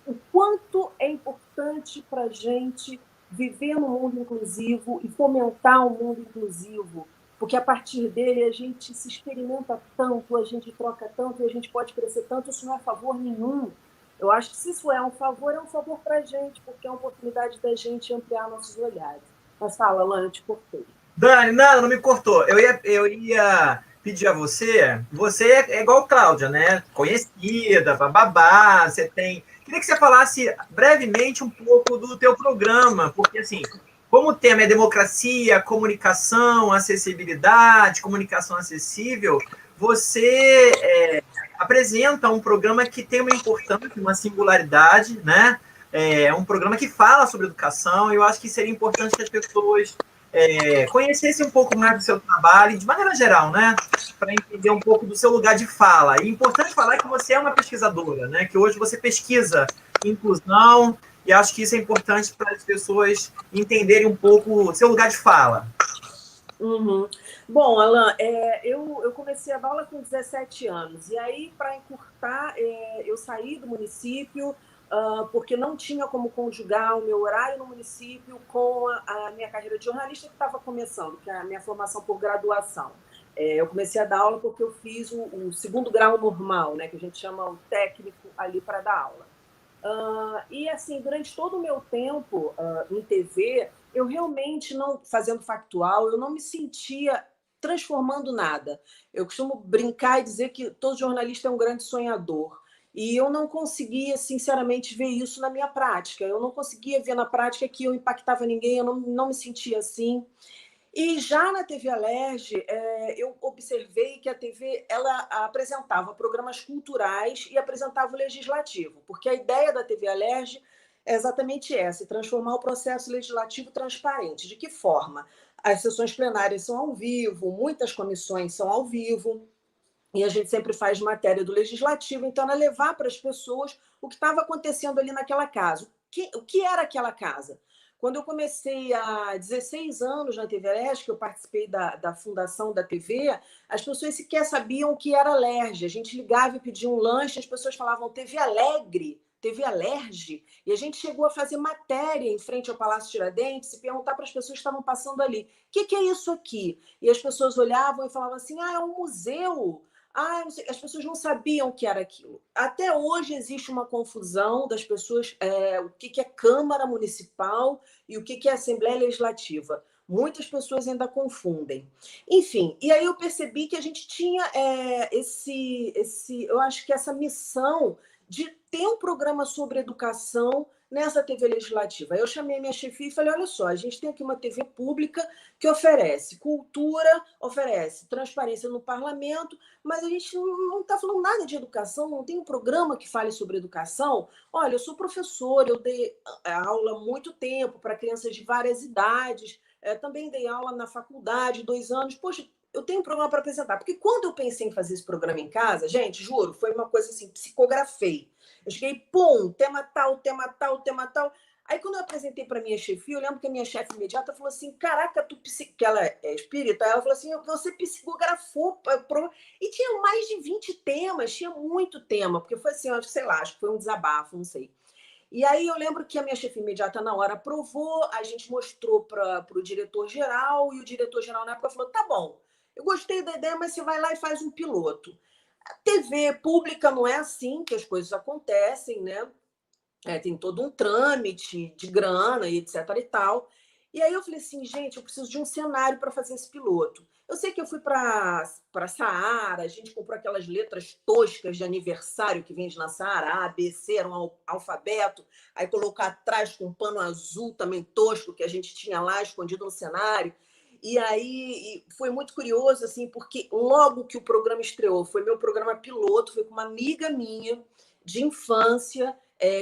o quanto é importante para a gente viver no mundo inclusivo e fomentar o mundo inclusivo, porque a partir dele a gente se experimenta tanto, a gente troca tanto e a gente pode crescer tanto. Isso não é favor nenhum. Eu acho que se isso é um favor para a gente, porque é uma oportunidade da gente ampliar nossos olhares. Mas fala, Alan, eu te cortei. Dani, não me cortou. Eu ia pedir a você é igual Cláudia, né? Conhecida, bababá, você tem... Queria que você falasse brevemente um pouco do teu programa, porque, assim, como o tema é democracia, comunicação, acessibilidade, comunicação acessível, você apresenta um programa que tem uma importância, uma singularidade, né? É um programa que fala sobre educação, e eu acho que seria importante que as pessoas conhecessem um pouco mais do seu trabalho, de maneira geral, né? Para entender um pouco do seu lugar de fala. E é importante falar que você é uma pesquisadora, né? Que hoje você pesquisa inclusão, e acho que isso é importante para as pessoas entenderem um pouco o seu lugar de fala. Uhum. Bom, Alan, eu comecei a dar aula com 17 anos, e aí, para encurtar, eu saí do município porque não tinha como conjugar o meu horário no município com a minha carreira de jornalista que estava começando, que é a minha formação por graduação. Eu comecei a dar aula porque eu fiz o segundo grau normal, né, que a gente chama o técnico ali para dar aula. E assim, durante todo o meu tempo em TV, eu realmente não, fazendo factual, eu não me sentia transformando nada. Eu costumo brincar e dizer que todo jornalista é um grande sonhador. E eu não conseguia, sinceramente, ver isso na minha prática. Eu não conseguia ver na prática que eu impactava ninguém, eu não me sentia assim. E já na TV Alerj, eu observei que a TV ela apresentava programas culturais e apresentava o legislativo, porque a ideia da TV Alerj é exatamente essa, transformar o processo legislativo transparente. De que forma? As sessões plenárias são ao vivo, muitas comissões são ao vivo, e a gente sempre faz matéria do legislativo, então era levar para as pessoas o que estava acontecendo ali naquela casa. O que era aquela casa? Quando eu comecei há 16 anos na TV Alerj, que eu participei da fundação da TV, as pessoas sequer sabiam o que era Alerj. A gente ligava e pedia um lanche, as pessoas falavam TV Alegre, TV Alerj, e a gente chegou a fazer matéria em frente ao Palácio Tiradentes e perguntar para as pessoas que estavam passando ali, o que é isso aqui? E as pessoas olhavam e falavam assim, é um museu. As pessoas não sabiam o que era aquilo. Até hoje existe uma confusão das pessoas, o que é Câmara Municipal e o que é Assembleia Legislativa. Muitas pessoas ainda confundem. Enfim, e aí eu percebi que a gente tinha eu acho que essa missão de ter um programa sobre educação nessa TV legislativa. Eu chamei minha chefia e falei, olha só, a gente tem aqui uma TV pública que oferece cultura, oferece transparência no parlamento, mas a gente não está falando nada de educação, não tem um programa que fale sobre educação. Olha, eu sou professora, eu dei aula há muito tempo para crianças de várias idades, também dei aula na faculdade, 2 anos. Poxa, eu tenho um programa para apresentar. Porque quando eu pensei em fazer esse programa em casa, gente, juro, foi uma coisa assim, psicografei. Eu cheguei, pum, tema tal, tema tal, tema tal. Aí, quando eu apresentei para minha chefia, eu lembro que a minha chefe imediata falou assim, caraca, que ela é espírita, ela falou assim, você psicografou, e tinha mais de 20 temas, tinha muito tema, porque foi assim, sei lá, acho que foi um desabafo, não sei. E aí eu lembro que a minha chefe imediata na hora aprovou, a gente mostrou para o diretor-geral, e o diretor-geral na época falou, tá bom, eu gostei da ideia, mas você vai lá e faz um piloto. A TV pública não é assim que as coisas acontecem, né? Tem todo um trâmite de grana e etc e tal. E aí eu falei assim, gente, eu preciso de um cenário para fazer esse piloto. Eu sei que eu fui para Saara, a gente comprou aquelas letras toscas de aniversário que vende na Saara, A, B, C, era um alfabeto, aí colocar atrás com um pano azul também tosco que a gente tinha lá escondido no cenário. E aí foi muito curioso, assim, porque logo que o programa estreou, foi meu programa piloto, foi com uma amiga minha de infância,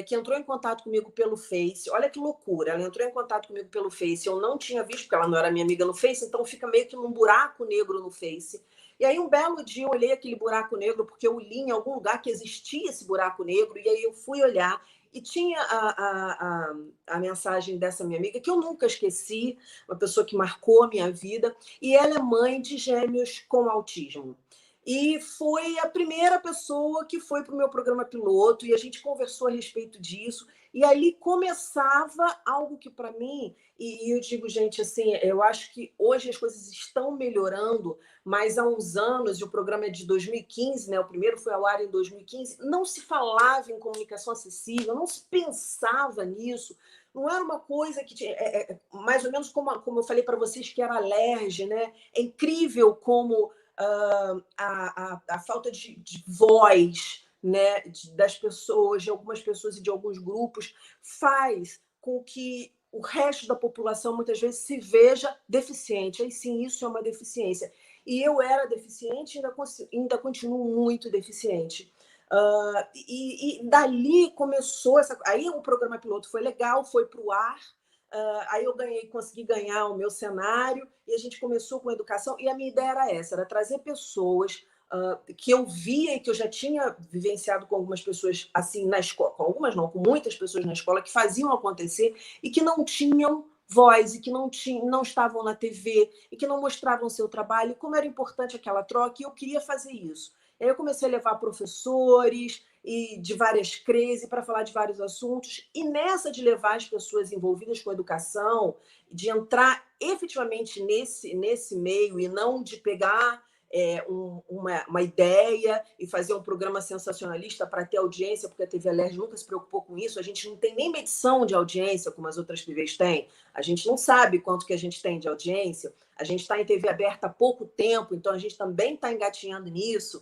que entrou em contato comigo pelo Face. Olha que loucura, ela entrou em contato comigo pelo Face, eu não tinha visto, porque ela não era minha amiga no Face, então fica meio que num buraco negro no Face. E aí, um belo dia, eu olhei aquele buraco negro, porque eu li em algum lugar que existia esse buraco negro, e aí eu fui olhar, e tinha a mensagem dessa minha amiga, que eu nunca esqueci, uma pessoa que marcou a minha vida, e ela é mãe de gêmeos com autismo. E foi a primeira pessoa que foi para o meu programa piloto, e a gente conversou a respeito disso, e ali começava algo que, para mim, e eu digo, gente, assim, eu acho que hoje as coisas estão melhorando, mas há uns anos, e o programa é de 2015, né, o primeiro foi ao ar em 2015, não se falava em comunicação acessível, não se pensava nisso, não era uma coisa que tinha, mais ou menos como eu falei para vocês que era Alerj, né? É incrível como a falta de voz, né, das pessoas, de algumas pessoas e de alguns grupos, faz com que o resto da população muitas vezes se veja deficiente. Aí sim, isso é uma deficiência. E eu era deficiente e ainda continuo muito deficiente. E dali começou essa. Aí o programa piloto foi legal, foi para o ar. Aí eu consegui ganhar o meu cenário e a gente começou com educação. E a minha ideia era essa, era trazer pessoas que eu via e que eu já tinha vivenciado com algumas pessoas assim na escola, com algumas não, com muitas pessoas na escola que faziam acontecer e que não tinham voz e que não estavam na TV e que não mostravam o seu trabalho, e como era importante aquela troca, e eu queria fazer isso. Aí eu comecei a levar professores e de várias CREs para falar de vários assuntos, e nessa de levar as pessoas envolvidas com a educação, de entrar efetivamente nesse meio e não de pegar uma ideia e fazer um programa sensacionalista para ter audiência, porque a TV Alerj nunca se preocupou com isso. A gente não tem nem medição de audiência como as outras TVs têm. A gente não sabe quanto que a gente tem de audiência. A gente está em TV aberta há pouco tempo, então a gente também está engatinhando nisso.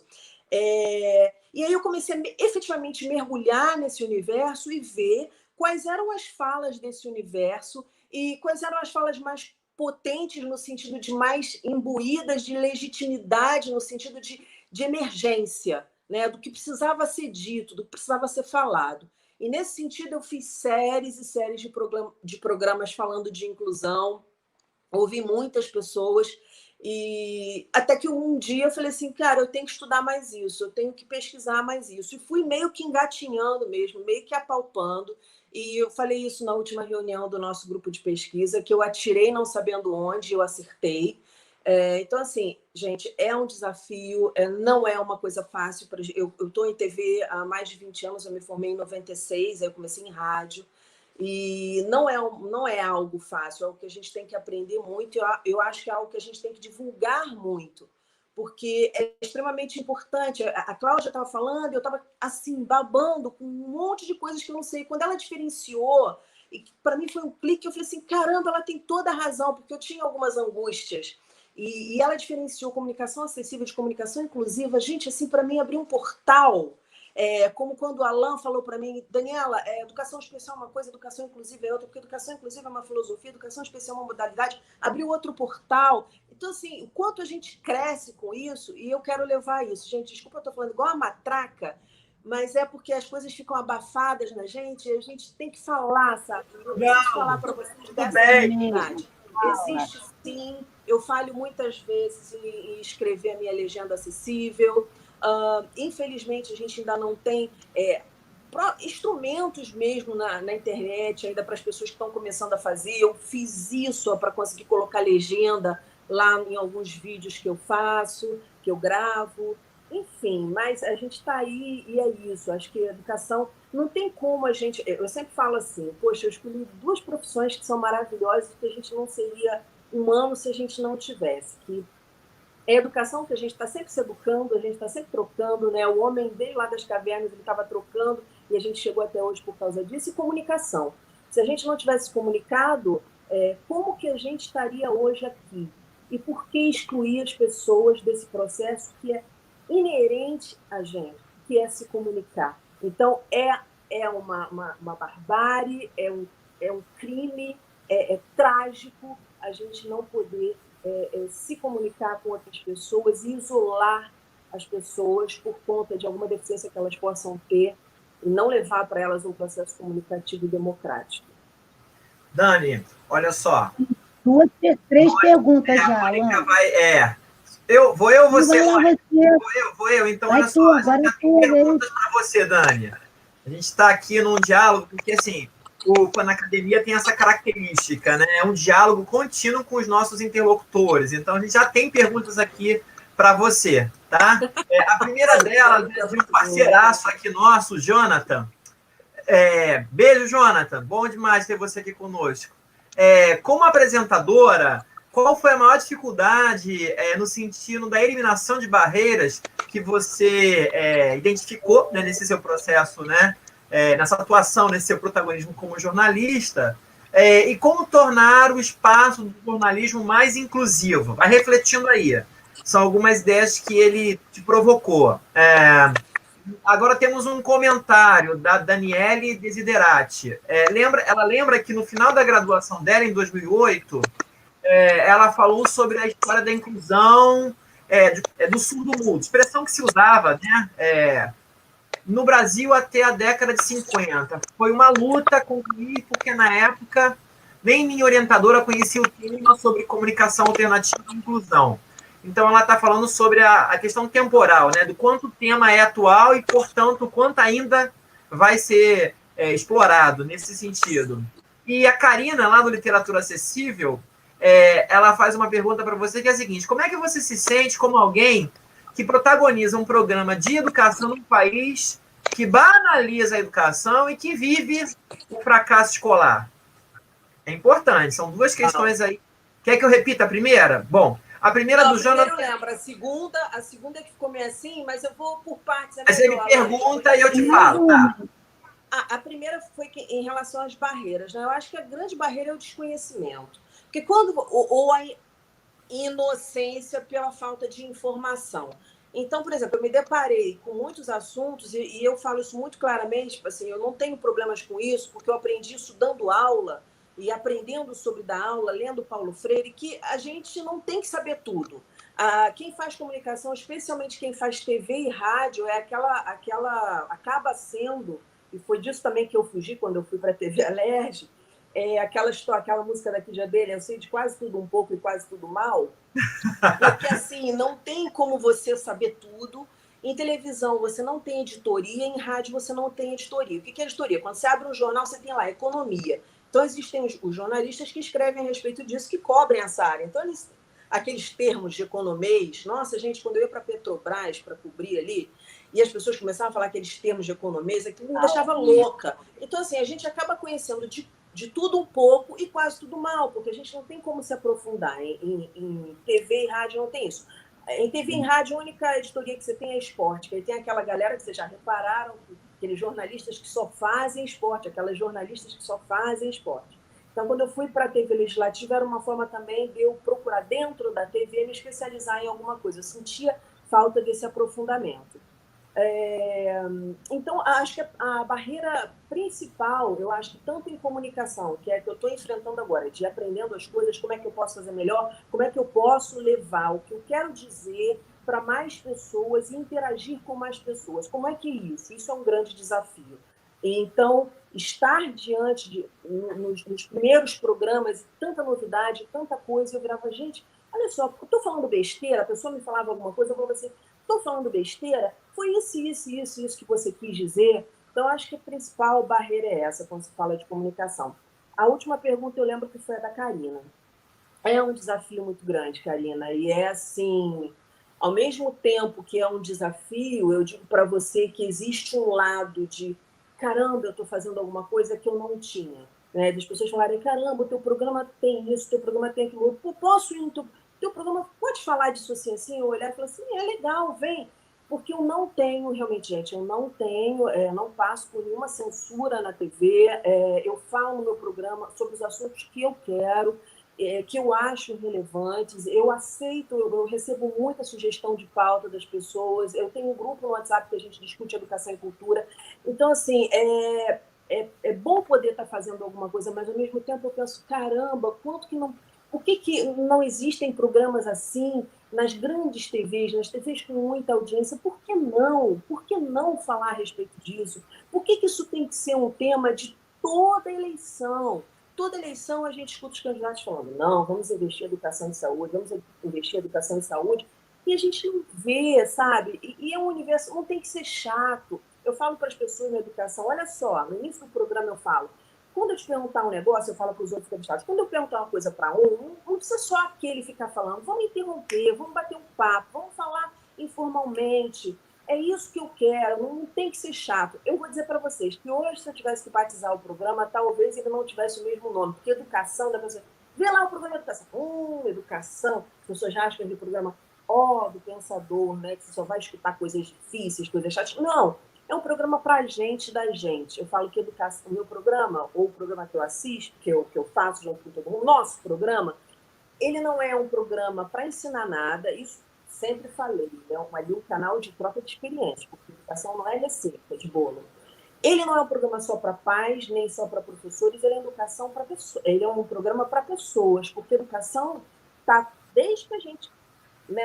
E aí eu comecei a efetivamente mergulhar nesse universo e ver quais eram as falas desse universo e quais eram as falas mais potentes no sentido de mais imbuídas de legitimidade, no sentido de emergência, né? Do que precisava ser dito, do que precisava ser falado. E, nesse sentido, eu fiz séries e séries de programas falando de inclusão, ouvi muitas pessoas, e até que um dia eu falei assim, cara, eu tenho que estudar mais isso, eu tenho que pesquisar mais isso. E fui meio que engatinhando mesmo, meio que apalpando. E eu falei isso na última reunião do nosso grupo de pesquisa, que eu atirei não sabendo onde, eu acertei. Então, assim, gente, é um desafio, não é uma coisa fácil. Eu estou em TV há mais de 20 anos, eu me formei em 96, aí eu comecei em rádio, e não é algo fácil, é algo que a gente tem que aprender muito, eu acho que é algo que a gente tem que divulgar muito, porque é extremamente importante. A Cláudia estava falando, eu estava assim, babando com um monte de coisas que eu não sei. Quando ela diferenciou, e para mim foi um clique, eu falei assim, caramba, ela tem toda a razão, porque eu tinha algumas angústias. E ela diferenciou comunicação acessível de comunicação inclusiva. Gente, assim, para mim abriu um portal, como quando o Alan falou para mim, Daniela, educação especial é uma coisa, educação inclusiva é outra, porque educação inclusiva é uma filosofia, educação especial é uma modalidade, abriu outro portal. Então, assim, o quanto a gente cresce com isso, e eu quero levar isso. Gente, desculpa, eu estou falando igual a matraca, mas é porque as coisas ficam abafadas na gente, e a gente tem que falar, sabe? Eu preciso falar para vocês dessa realidade. Existe sim, eu falho muitas vezes em escrever a minha legenda acessível. Infelizmente, a gente ainda não tem instrumentos mesmo na internet ainda para as pessoas que estão começando a fazer. Eu fiz isso para conseguir colocar legenda lá em alguns vídeos que eu faço, que eu gravo, enfim, mas a gente está aí e é isso. Acho que a educação não tem como a gente... Eu sempre falo assim, poxa, eu escolhi duas profissões que são maravilhosas, que a gente não seria humano se a gente não tivesse, que é a educação, que a gente está sempre se educando, a gente está sempre trocando, né? O homem desde lá das cavernas ele estava trocando e a gente chegou até hoje por causa disso. E comunicação. Se a gente não tivesse comunicado, como que a gente estaria hoje aqui? E por que excluir as pessoas desse processo que é inerente a gente, que é se comunicar? Então, é uma barbárie, é um crime, é trágico a gente não poder se comunicar com outras pessoas e isolar as pessoas por conta de alguma deficiência que elas possam ter e não levar para elas um processo comunicativo e democrático. Dani, olha só. Três perguntas já, Mônica vai... Vou eu ou você? Vou eu. Então, olha só. A gente tem perguntas para você, Dani. A gente está aqui num diálogo, porque, assim, na academia tem essa característica, né? É um diálogo contínuo com os nossos interlocutores. Então, a gente já tem perguntas aqui para você, tá? A primeira delas é de um parceiraço aqui nosso, Jonathan. Beijo, Jonathan. Bom demais ter você aqui conosco. Como apresentadora, qual foi a maior dificuldade no sentido da eliminação de barreiras que você identificou, né, nesse seu processo, né? Nessa atuação, nesse seu protagonismo como jornalista, e como tornar o espaço do jornalismo mais inclusivo? Vai refletindo aí. São algumas ideias que ele te provocou. Agora temos um comentário da Daniele Desiderati. Ela lembra que no final da graduação dela, em 2008, ela falou sobre a história da inclusão do surdo-mudo, expressão que se usava, né? No Brasil até a década de 50. Foi uma luta concluir, porque na época nem minha orientadora conhecia o tema sobre comunicação alternativa e inclusão. Então ela está falando sobre a questão temporal, né, do quanto o tema é atual e, portanto, o quanto ainda vai ser explorado nesse sentido. E a Karina, lá no Literatura Acessível, ela faz uma pergunta para você que é a seguinte: como é que você se sente como alguém que protagoniza um programa de educação num país que banaliza a educação e que vive o fracasso escolar? É importante, são duas questões aí. Quer que eu repita a primeira? Bom, a primeira do Jonathan... Primeiro lembra, a segunda que ficou meio assim, mas eu vou por partes. Aí você me pergunta e eu te falo, tá? A primeira foi que, em relação às barreiras, né? Eu acho que a grande barreira é o desconhecimento. Porque ou a inocência pela falta de informação. Então, por exemplo, eu me deparei com muitos assuntos, e eu falo isso muito claramente, tipo assim, eu não tenho problemas com isso, porque eu aprendi isso dando aula, e aprendendo sobre dar aula, lendo Paulo Freire, que a gente não tem que saber tudo. Quem faz comunicação, especialmente quem faz TV e rádio, acaba sendo, e foi disso também que eu fugi quando eu fui para a TV Alerj, aquela música daqui de abelha, eu sei de quase tudo um pouco e quase tudo mal, porque assim, não tem como você saber tudo. Em televisão você não tem editoria, em rádio você não tem editoria. O que é editoria? Quando você abre um jornal, você tem lá economia. Então existem os jornalistas que escrevem a respeito disso, que cobrem essa área. Então aqueles termos de economês, nossa, gente, quando eu ia para a Petrobras para cobrir ali, e as pessoas começavam a falar aqueles termos de economês, aquilo me deixava louca. Então assim, a gente acaba conhecendo de tudo um pouco e quase tudo mal, porque a gente não tem como se aprofundar. Em TV e rádio não tem isso. Em TV e rádio, a única editoria que você tem é esporte, que aí tem aquela galera que vocês já repararam, aqueles jornalistas que só fazem esporte, aquelas jornalistas que só fazem esporte. Então, quando eu fui para a TV Legislativa, era uma forma também de eu procurar dentro da TV me especializar em alguma coisa. Eu sentia falta desse aprofundamento. Então, acho que a barreira principal, eu acho que tanto em comunicação, que é que eu estou enfrentando agora, de aprendendo as coisas, como é que eu posso fazer melhor, como é que eu posso levar o que eu quero dizer para mais pessoas e interagir com mais pessoas. Como é que é isso? Isso é um grande desafio. Então, estar diante nos primeiros programas, tanta novidade, tanta coisa, eu virava, gente, olha só, eu estou falando besteira, a pessoa me falava alguma coisa, eu falava assim, estou falando besteira? Foi isso que você quis dizer? Então, acho que a principal barreira é essa, quando se fala de comunicação. A última pergunta eu lembro que foi a da Karina. É um desafio muito grande, Karina, e é assim, ao mesmo tempo que é um desafio, eu digo para você que existe um lado de, caramba, eu estou fazendo alguma coisa que eu não tinha. Né? Das pessoas falarem, caramba, o teu programa tem isso, o teu programa tem aquilo, eu posso ir no teu programa, pode falar disso assim, eu olhar e falar assim, é legal, vem. Porque eu não tenho, realmente, gente, eu não tenho, não passo por nenhuma censura na TV, eu falo no meu programa sobre os assuntos que eu quero, que eu acho relevantes, eu aceito, eu recebo muita sugestão de pauta das pessoas, eu tenho um grupo no WhatsApp que a gente discute educação e cultura, então, assim, é bom poder estar fazendo alguma coisa, mas, ao mesmo tempo, eu penso, caramba, por que não existem programas assim nas grandes TVs, nas TVs com muita audiência? Por que não? Por que não falar a respeito disso? Por que isso tem que ser um tema de toda eleição? Toda eleição a gente escuta os candidatos falando, não, vamos investir em educação e saúde, vamos investir em educação e saúde, e a gente não vê, sabe? E é um universo, não tem que ser chato. Eu falo para as pessoas na educação, olha só, no início do programa eu falo, quando eu te perguntar um negócio, eu falo para os outros candidatos, quando eu perguntar uma coisa para não precisa só aquele ficar falando, vamos interromper, vamos bater um papo, vamos falar informalmente, é isso que eu quero, não tem que ser chato. Eu vou dizer para vocês que hoje, se eu tivesse que batizar o programa, talvez ele não tivesse o mesmo nome, porque educação da pessoa... Vê lá o programa de educação. Educação. As pessoas já acham que é o programa do pensador, né? Que você só vai escutar coisas difíceis, coisas chatas. Não, é um programa para a gente, da gente. Eu falo que educação, o meu programa, ou o programa que eu assisto, que eu faço junto com todo mundo, nosso programa, ele não é um programa para ensinar nada, isso sempre falei, é ali um canal de troca de experiência, porque educação não é receita de bolo. Ele não é um programa só para pais, nem só para professores, ele é educação para pessoas, ele é um programa para pessoas, porque educação está desde que a gente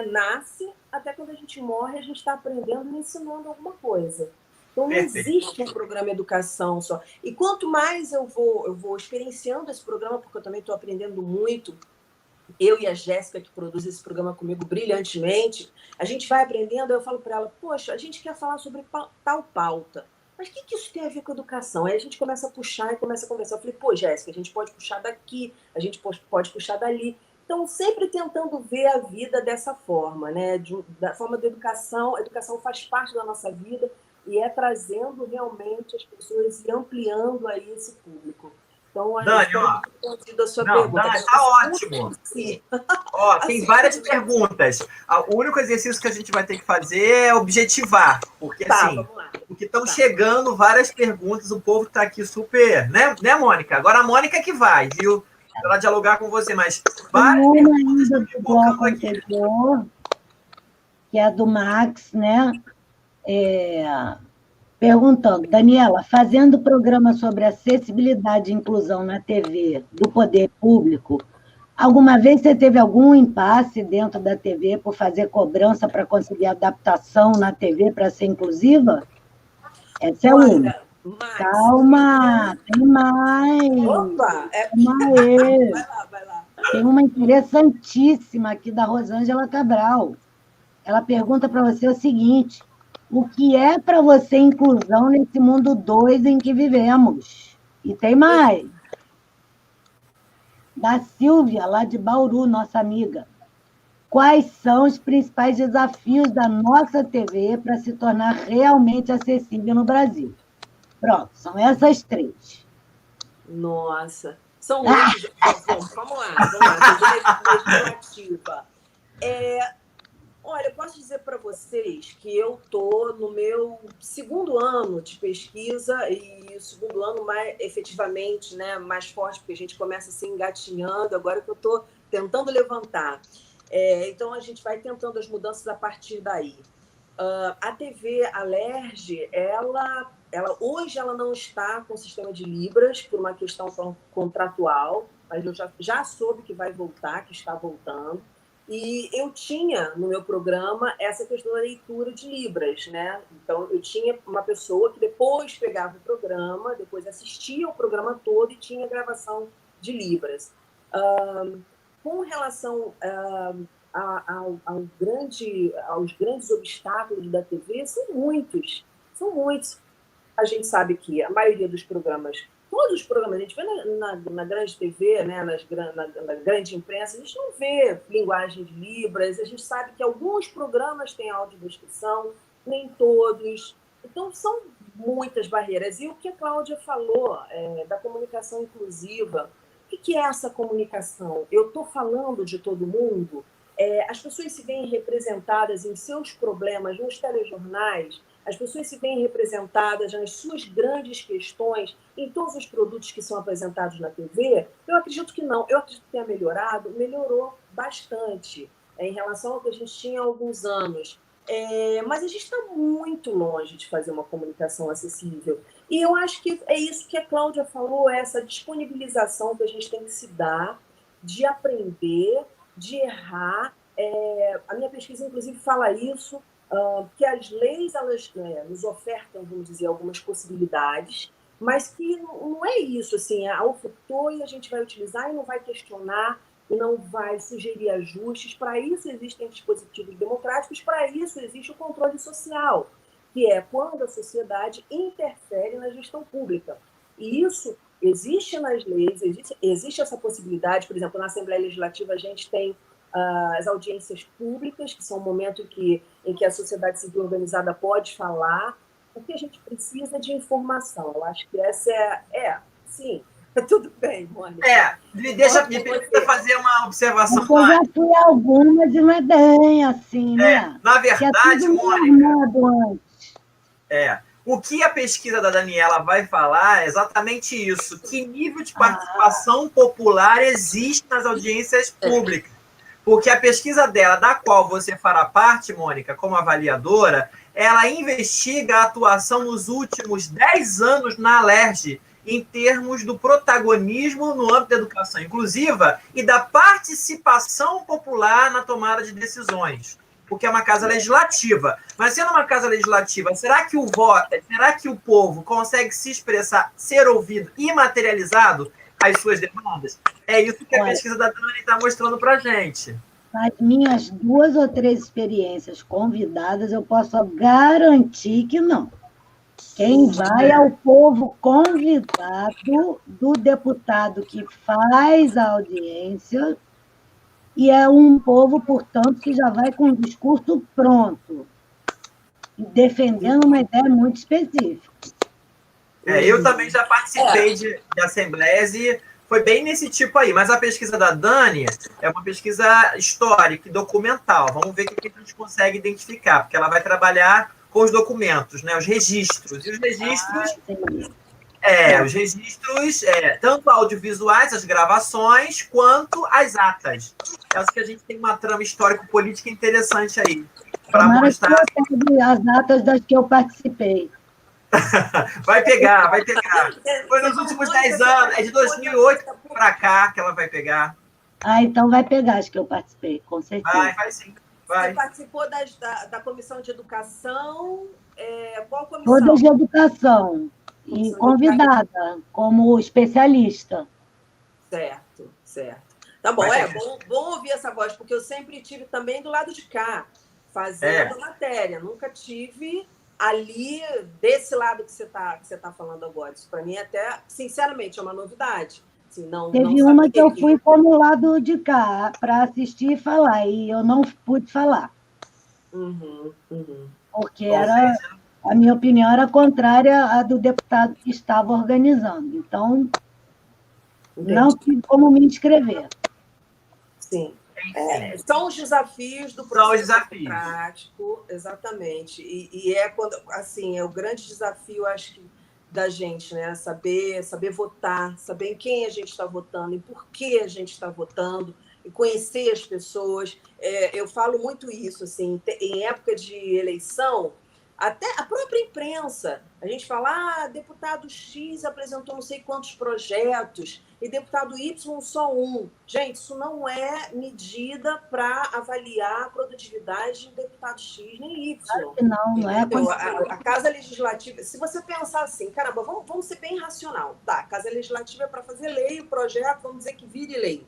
nasce até quando a gente morre, a gente está aprendendo e ensinando alguma coisa. Então, não existe um programa educação só. E quanto mais eu vou experienciando esse programa, porque eu também estou aprendendo muito, eu e a Jéssica, que produz esse programa comigo brilhantemente, a gente vai aprendendo, eu falo para ela, poxa, a gente quer falar sobre tal pauta. mas o que isso tem a ver com educação? Aí a gente começa a puxar e começa a conversar. Eu falei, pô, Jéssica, a gente pode puxar daqui, a gente pode puxar dali. Então, sempre tentando ver a vida dessa forma, né? Da forma da educação. A educação faz parte da nossa vida e é trazendo realmente as pessoas e ampliando aí esse público. Então, Dani, espero ó, ter respondido a sua não, pergunta. Dani, tá ótimo. Sim. Ó, tem várias perguntas. O único exercício que a gente vai ter que fazer é objetivar, porque assim, Vamos lá. porque estão chegando várias perguntas, o povo está aqui super, né, Mônica? Agora a Mônica que vai, viu? Ela dialogar com você, mas várias perguntas estão pipocando aqui. Anterior, que é a do Max, né? Perguntando, Daniela, fazendo programa sobre acessibilidade e inclusão na TV do poder público, alguma vez você teve algum impasse dentro da TV por fazer cobrança para conseguir adaptação na TV para ser inclusiva? Essa é uma. Calma, tem mais. Opa! Vai lá. Tem uma interessantíssima aqui da Rosângela Cabral. Ela pergunta para você o seguinte: o que é para você inclusão nesse mundo 2 em que vivemos? E tem mais. Da Silvia, lá de Bauru, nossa amiga. Quais são os principais desafios da nossa TV para se tornar realmente acessível no Brasil? Pronto, são essas 3. Nossa, são muitos. Vamos lá, ativa. Olha, eu posso dizer para vocês que eu estou no meu 2º ano de pesquisa e o 2º ano mais efetivamente, né, mais forte, porque a gente começa assim engatinhando, agora que eu estou tentando levantar. Então, a gente vai tentando as mudanças a partir daí. A TV Alerj, hoje ela não está com o sistema de Libras por uma questão contratual, mas eu já soube que vai voltar, que está voltando. E eu tinha no meu programa essa questão da leitura de Libras, né? Então, eu tinha uma pessoa que depois pegava o programa, depois assistia o programa todo e tinha gravação de Libras. Com relação aos grandes obstáculos da TV, são muitos. A gente sabe que a maioria dos programas, todos os programas, a gente vê na grande TV, né, na grande imprensa, a gente não vê linguagem de Libras, a gente sabe que alguns programas têm audiodescrição, nem todos. Então, são muitas barreiras. E o que a Cláudia falou da comunicação inclusiva, o que é essa comunicação? Eu estou falando de todo mundo? As pessoas se veem representadas em seus problemas nos telejornais, as pessoas se veem representadas nas suas grandes questões em todos os produtos que são apresentados na TV? Eu acredito que não. Eu acredito que tenha melhorou bastante em relação ao que a gente tinha há alguns anos. Mas a gente está muito longe de fazer uma comunicação acessível. E eu acho que é isso que a Cláudia falou, essa disponibilização que a gente tem que se dar de aprender, de errar. A minha pesquisa, inclusive, fala isso, que as leis elas nos ofertam, vamos dizer, algumas possibilidades, mas que não é isso, assim, ofertou e a gente vai utilizar e não vai questionar, e não vai sugerir ajustes. Para isso existem dispositivos democráticos, para isso existe o controle social, que é quando a sociedade interfere na gestão pública. E isso existe nas leis, existe essa possibilidade. Por exemplo, na Assembleia Legislativa a gente tem as audiências públicas, que são um momento em que a sociedade civil organizada pode falar. O que a gente precisa de informação. Eu acho que essa sim, tudo bem, Mônica. Me permita fazer uma observação. Eu já fui algumas e não é bem assim, né? Na verdade, Mônica, o que a pesquisa da Daniela vai falar é exatamente isso. Que nível de participação popular existe nas audiências públicas? Porque a pesquisa dela, da qual você fará parte, Mônica, como avaliadora, ela investiga a atuação nos últimos 10 anos na Alerj, em termos do protagonismo no âmbito da educação inclusiva e da participação popular na tomada de decisões. Porque é uma casa legislativa. Mas sendo uma casa legislativa, será que o povo consegue se expressar, ser ouvido e materializado as suas demandas? É isso que a pesquisa da Dani está mostrando para a gente. Nas minhas 2 ou 3 experiências convidadas, eu posso garantir que não. Quem vai é o povo convidado do deputado que faz a audiência, e é um povo, portanto, que já vai com o discurso pronto, defendendo uma ideia muito específica. Eu também já participei de assembleias e foi bem nesse tipo aí. Mas a pesquisa da Dani é uma pesquisa histórica e documental. Vamos ver o que a gente consegue identificar, porque ela vai trabalhar com os documentos, né? Os registros. E os registros... os registros, tanto audiovisuais, as gravações, quanto as atas. Eu acho que a gente tem uma trama histórico-política interessante aí para mostrar. As atas das que eu participei. Vai pegar. Foi nos últimos 10 anos, é de 2008 para cá que ela vai pegar. Então vai pegar as que eu participei, com certeza. Vai sim. Vai. Você participou da Comissão de Educação, qual comissão? Todas de educação. E convidada como especialista. Certo. Tá bom, bom ouvir essa voz, porque eu sempre tive também do lado de cá, fazendo matéria. Nunca tive ali, desse lado que você tá falando agora. Isso, para mim, até, sinceramente, é uma novidade. Assim, Teve uma que eu fui como lado de cá, para assistir e falar, e eu não pude falar. Porque a minha opinião era contrária à do deputado que estava organizando. Então, não tive como me inscrever. Sim. São os desafios do processo democrático, exatamente. E quando, assim, é o grande desafio, acho que, da gente, né? Saber votar, saber em quem a gente está votando e por que a gente está votando, e conhecer as pessoas. Eu falo muito isso, assim, em época de eleição. Até a própria imprensa, a gente fala, deputado X apresentou não sei quantos projetos e deputado Y só um. Gente, isso não é medida para avaliar a produtividade de deputado X nem Y. Não é. A Casa Legislativa, se você pensar assim, caramba, vamos ser bem racional. Tá, a Casa Legislativa é para fazer lei, o projeto, vamos dizer que vire lei.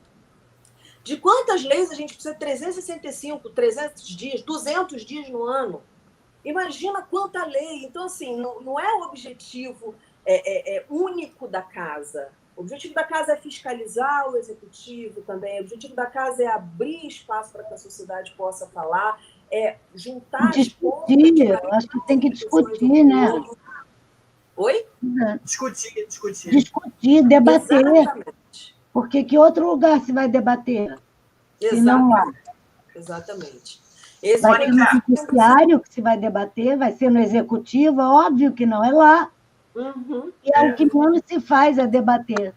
De quantas leis a gente precisa? 365, 300 dias, 200 dias no ano. Imagina quanta lei. Então, assim, não é o objetivo único da casa. O objetivo da casa é fiscalizar o executivo também. O objetivo da casa é abrir espaço para que a sociedade possa falar, juntar... Discutir, eu acho que tem que discutir, né? Oi? Discutir. Discutir, debater. Exatamente. Porque que outro lugar se vai debater? Se não lá. Exatamente. Vai ser no judiciário que se vai debater, vai ser no executivo, é óbvio que não é lá. E é o que menos se faz, é debater.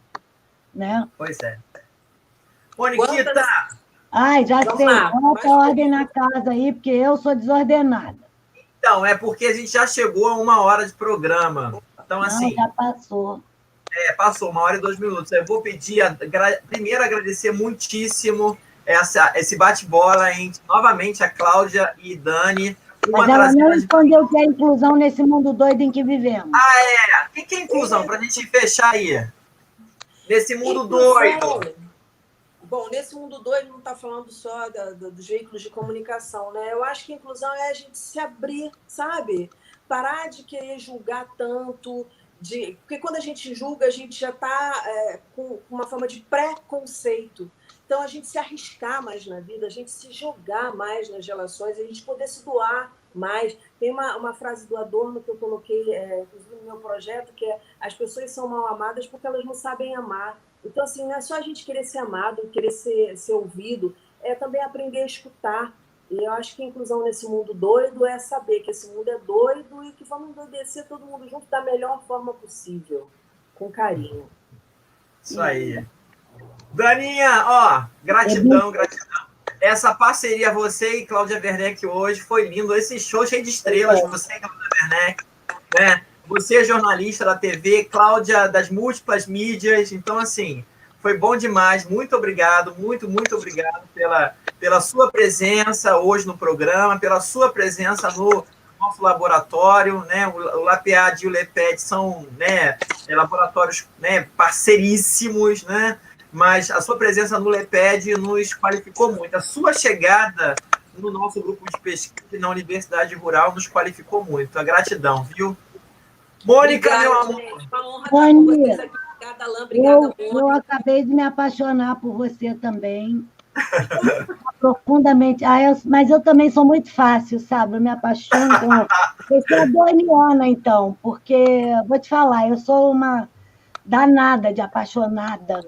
Né? Pois é. Moniquita! Já sei. Bota a ordem na casa aí, porque eu sou desordenada. Então, é porque a gente já chegou a 1 hora de programa. Então, assim... já passou. Passou 1 hora e 2 minutos. Eu vou pedir, primeiro, agradecer muitíssimo esse bate-bola entre, novamente, a Cláudia e Dani. Mas ela não respondeu o que é inclusão nesse mundo doido em que vivemos. O que é inclusão? Para a gente fechar aí. Nesse mundo doido. Bom, nesse mundo doido não está falando só dos veículos de comunicação, né? Eu acho que inclusão é a gente se abrir, sabe? Parar de querer julgar tanto... Porque quando a gente julga, a gente já está com uma forma de preconceito. Então, a gente se arriscar mais na vida, a gente se jogar mais nas relações, a gente poder se doar mais. Tem uma frase do Adorno que eu coloquei, inclusive, no meu projeto, que é: as pessoas são mal amadas porque elas não sabem amar. Então, assim, não é só a gente querer ser amado, querer ser ouvido, é também aprender a escutar. E eu acho que a inclusão nesse mundo doido é saber que esse mundo é doido e que vamos endoidecer todo mundo junto da melhor forma possível, com carinho. Isso aí. Daninha, gratidão. Essa parceria, você e Cláudia Werneck hoje, foi lindo. Esse show cheio de estrelas, você e Cláudia Werneck, né? Você é jornalista da TV, Cláudia das múltiplas mídias. Então, assim, foi bom demais. Muito obrigado, muito obrigado pela sua presença hoje no programa, pela sua presença no nosso laboratório, né? O LAPEAD e o LEPED são, né, laboratórios, né, parceiríssimos, né? Mas a sua presença no LEPED nos qualificou muito. A sua chegada no nosso grupo de pesquisa na Universidade Rural nos qualificou muito. A gratidão, viu? Mônica, Obrigada, meu amor. gente. Uma honra estar com vocês aqui. Obrigada, Alain. Obrigada, eu Mônica. acabei de me apaixonar por você também. Profundamente. Mas eu também sou muito fácil, sabe? Eu me apaixono com. Eu sou adoniana, então, porque, vou te falar, eu sou uma danada de apaixonada.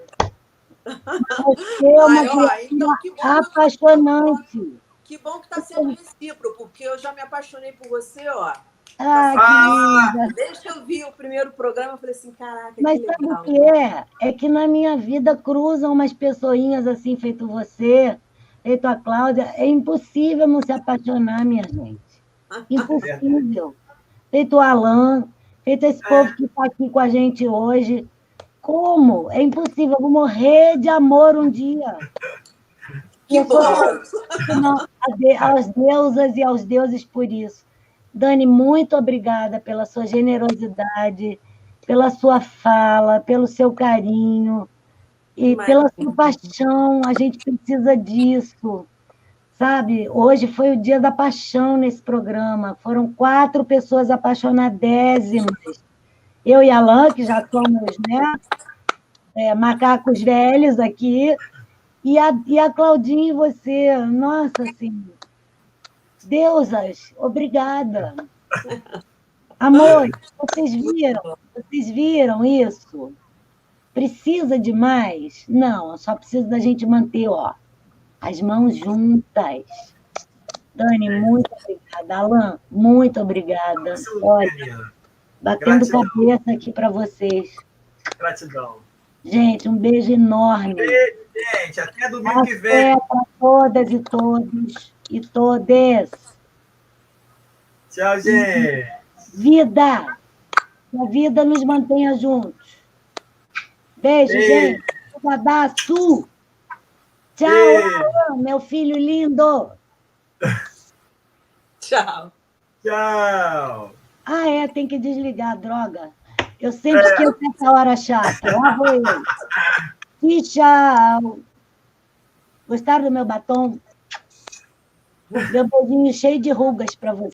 Você é uma Então, que bom apaixonante. Que bom que está sendo recíproco, porque eu já me apaixonei por você, ó. Que linda. Desde que eu vi o primeiro programa, eu falei assim, caraca, Mas que sabe legal. o que é? É que na minha vida cruzam umas pessoinhas assim, feito você, feito a Cláudia. É impossível não se apaixonar, minha gente. Impossível. Feito o Alain, feito esse povo que está aqui com a gente hoje. Como? É impossível. Eu vou morrer de amor um dia. Que bom! Às deusas e aos deuses por isso. Dani, muito obrigada pela sua generosidade, pela sua fala, pelo seu carinho e pela sua paixão. A gente precisa disso, sabe? Hoje foi o dia da paixão nesse programa. Foram 4 pessoas apaixonadésimas. Eu e a Alain, que já somos, né, macacos velhos aqui, e a Claudinha e você. Nossa, assim, deusas, obrigada. Amor, vocês viram isso? Precisa de mais? Não, só precisa da gente manter, ó, as mãos juntas. Dani, muito obrigada. Alain, muito obrigada. Olha, batendo cabeça aqui para vocês. Gratidão. Gente, um beijo enorme. Beijo, gente. Até domingo que vem. Até para todas e todos e todes. Tchau, gente. Vida! Que a vida nos mantenha juntos. Beijo, gente. Um abraço. Tchau, Alain, meu filho lindo. Tchau. Tchau. Tem que desligar, droga. Eu sempre esqueço essa hora chata. Lá vou eu. E tchau. Gostaram do meu batom? Meu beijinho cheio de rugas para você.